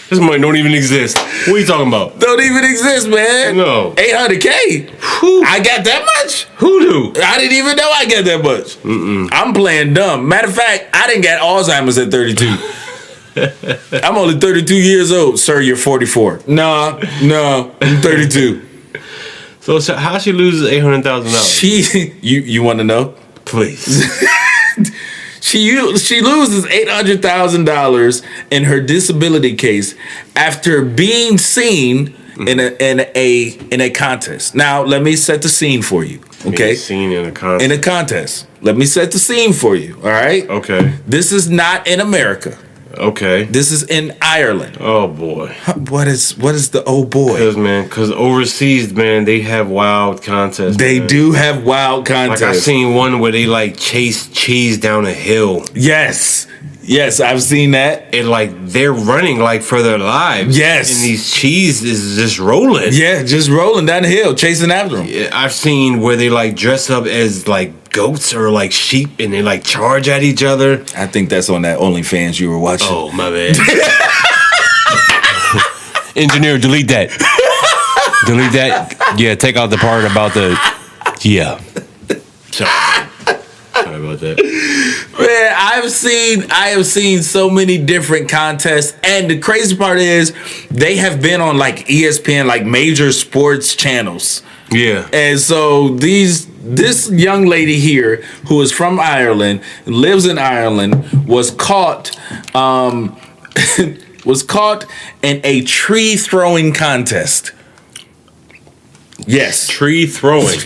This money don't even exist. What are you talking about? Don't even exist, man. No. 800K. Whew. I got that much? Who knew? I didn't even know I got that much. I'm playing dumb. Matter of fact, I didn't get Alzheimer's at 32. I'm only 32 years old. Sir, you're 44. No, I'm 32. So how she loses $800,000? You want to know? Please. She loses $800,000 in her disability case after being seen in a contest. Now let me set the scene for you. Okay, seen in a contest. In a contest. Let me set the scene for you. All right. Okay. This is not in America. Okay. This is in Ireland. Oh boy. What is the oh boy? Because overseas, man, they have wild contests. They do have wild Like contests. I seen one where they like chase cheese down a hill. Yes, I've seen that. And like they're running like for their lives. Yes. And these cheese is just rolling. Yeah, just rolling down the hill, chasing after them. Yeah, I've seen where they like dress up as like goats or like sheep and they like charge at each other. I think that's on that OnlyFans you were watching. Oh, my bad. Engineer, delete that. Delete that. Yeah, take out the part about the. Yeah. Sorry about that. Man, I have seen so many different contests, and the crazy part is they have been on like ESPN, like major sports channels. Yeah. And so this young lady here who is from Ireland, lives in Ireland, was caught in a tree throwing contest. Yes. Tree throwing.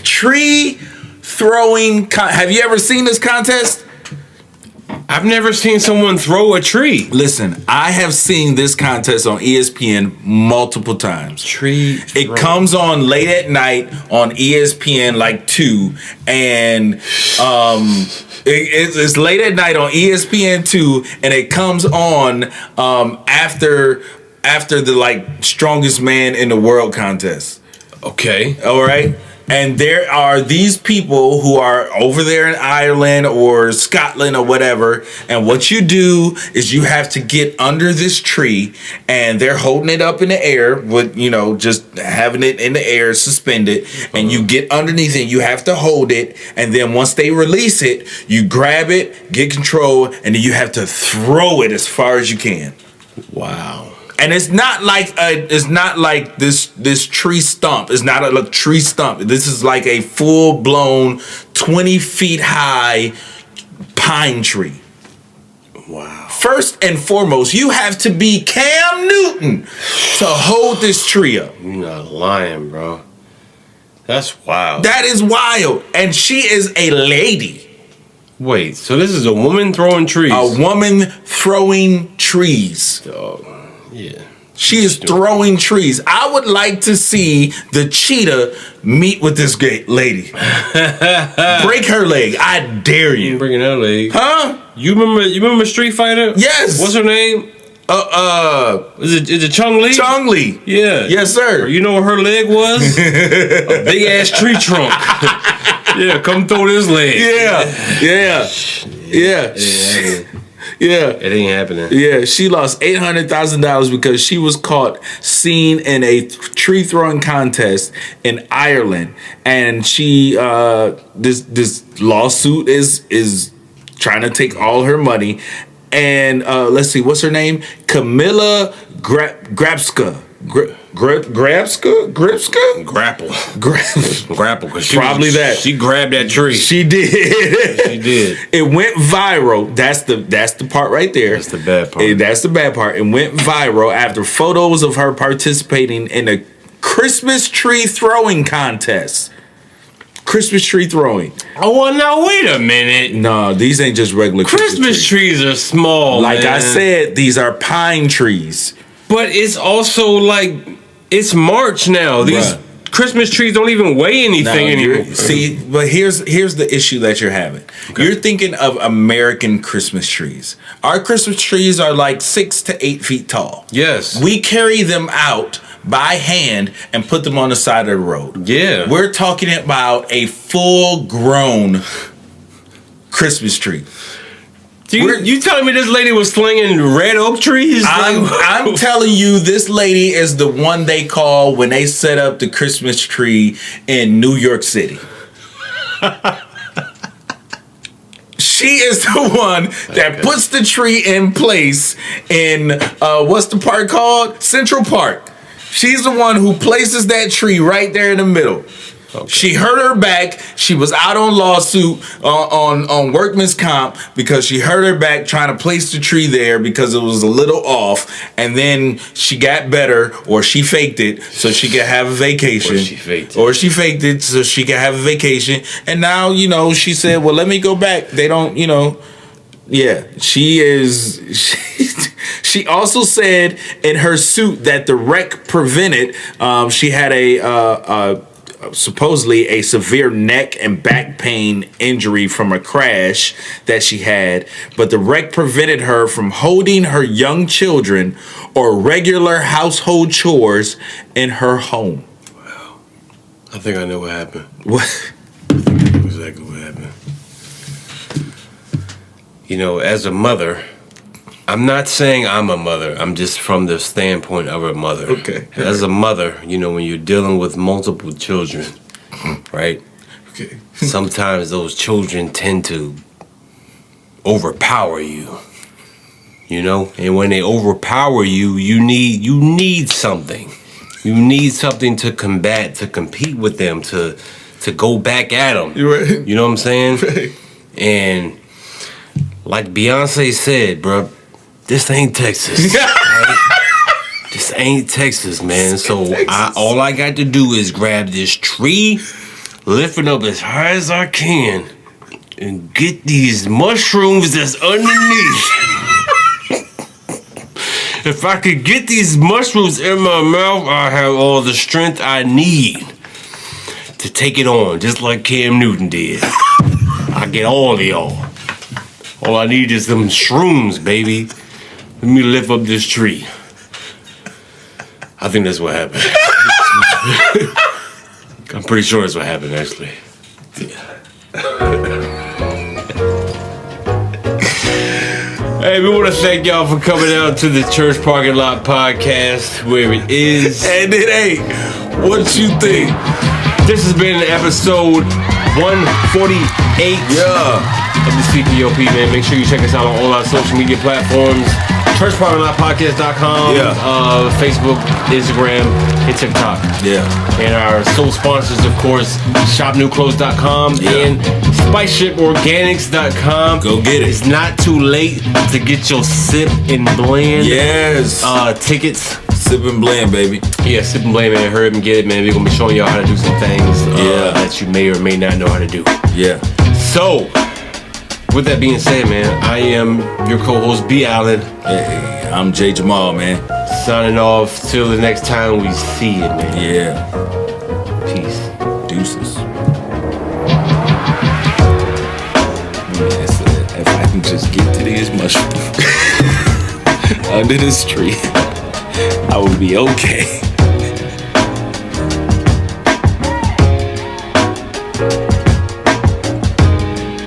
Have you ever seen this contest? I've never seen someone throw a tree. Listen, I have seen this contest on ESPN multiple times. Tree throwing. It comes on late at night on ESPN like 2, and it's late at night on ESPN 2, and it comes on after the like strongest man in the world contest. Okay. All right. And there are these people who are over there in Ireland or Scotland or whatever. And what you do is you have to get under this tree, and they're holding it up in the air with, just having it in the air suspended. And you get underneath it. You have to hold it. And then once they release it, you grab it, get control, and then you have to throw it as far as you can. Wow. And it's not like this tree stump. It's not a tree stump. This is like a full blown 20 feet high pine tree. Wow. First and foremost, you have to be Cam Newton to hold this tree up. You're not lying, bro. That's wild. That is wild. And she is a lady. Wait, so this is a woman throwing trees? A woman throwing trees. Oh, yeah. She is throwing trees. I would like to see the cheetah meet with this lady. Break her leg. I dare you. Breaking her leg. Huh? You remember Street Fighter? Yes. What's her name? Is it Chung Li? Chung Li. Yeah. Yes, sir. You know what her leg was? A big ass tree trunk. Yeah, come throw this leg. Yeah. Yeah. It ain't happening. Yeah, she lost $800,000 because she was caught seen in a tree throwing contest in Ireland, and she this lawsuit is trying to take all her money. And let's see, what's her name? Camilla Grabska. Grapple. Because Probably that. She grabbed that tree. She did. She did. It went viral. That's the part right there. That's the bad part. That's the bad part. It went viral after photos of her participating in a Christmas tree throwing contest. Christmas tree throwing. Oh, well, now wait a minute. No, these ain't just regular Christmas trees are small. Like man. I said, these are pine trees. But it's also like it's March now. These Christmas trees don't even weigh anything anymore. See, but here's the issue that you're having. Okay. You're thinking of American Christmas trees. Our Christmas trees are like 6 to 8 feet tall. Yes. We carry them out by hand and put them on the side of the road. Yeah. We're talking about a full-grown Christmas tree. You telling me this lady was slinging red oak trees? I'm telling you, this lady is the one they call when they set up the Christmas tree in New York City. She is the one that puts the tree in place in, what's the park called? Central Park. She's the one who places that tree right there in the middle. Okay. She hurt her back. She was out on lawsuit on workman's comp because she hurt her back trying to place the tree there because it was a little off, and then she got better, or she faked it so she could have a vacation. Or she faked it so she could have a vacation. And now, she said, well, let me go back. They don't, Yeah, she is. She also said in her suit that the wreck prevented. She had supposedly a severe neck and back pain injury from a crash that she had, but the wreck prevented her from holding her young children or regular household chores in her home. Wow. I think I know what happened. What? I know exactly what happened. As a mother, I'm not saying I'm a mother. I'm just from the standpoint of a mother. Okay. As a mother, when you're dealing with multiple children, right? Okay. Sometimes those children tend to overpower you. And when they overpower you, you need something. You need something to combat, to compete with them, to go back at them. You're right. You know what I'm saying? Right. And like Beyonce said, bro, this ain't Texas. Right? This ain't Texas, man. So all I got to do is grab this tree, lift it up as high as I can, and get these mushrooms that's underneath. If I could get these mushrooms in my mouth, I have all the strength I need to take it on, just like Cam Newton did. I get all of y'all. All I need is them shrooms, baby. Let me lift up this tree. I think that's what happened. I'm pretty sure that's what happened, actually. Yeah. Hey, we want to thank y'all for coming out to the Church Parking Lot Podcast, where it is. And it ain't. What you think? This has been episode 148. Yeah. Of the CPOP, man. Make sure you check us out on all our social media platforms. FirstPartOfMyPodcast.com, Yeah. Facebook, Instagram, and TikTok. Yeah. And our sole sponsors, of course, ShopNewClothes.com and SpiceShipOrganics.com. Go get it. It's not too late to get your Sip and Blend Yes. tickets. Sip and blend, baby. Yeah, Sip and Blend, man. Hurry up and get it, man. We're going to be showing y'all how to do some things that you may or may not know how to do. Yeah. So, with that being said, man, I am your co-host, B. Allen. Hey, I'm J. Jamal, man. Signing off till the next time we see it, man. Yeah. Peace. Deuces. Man, if I can just get to these mushrooms under this tree, I will be okay.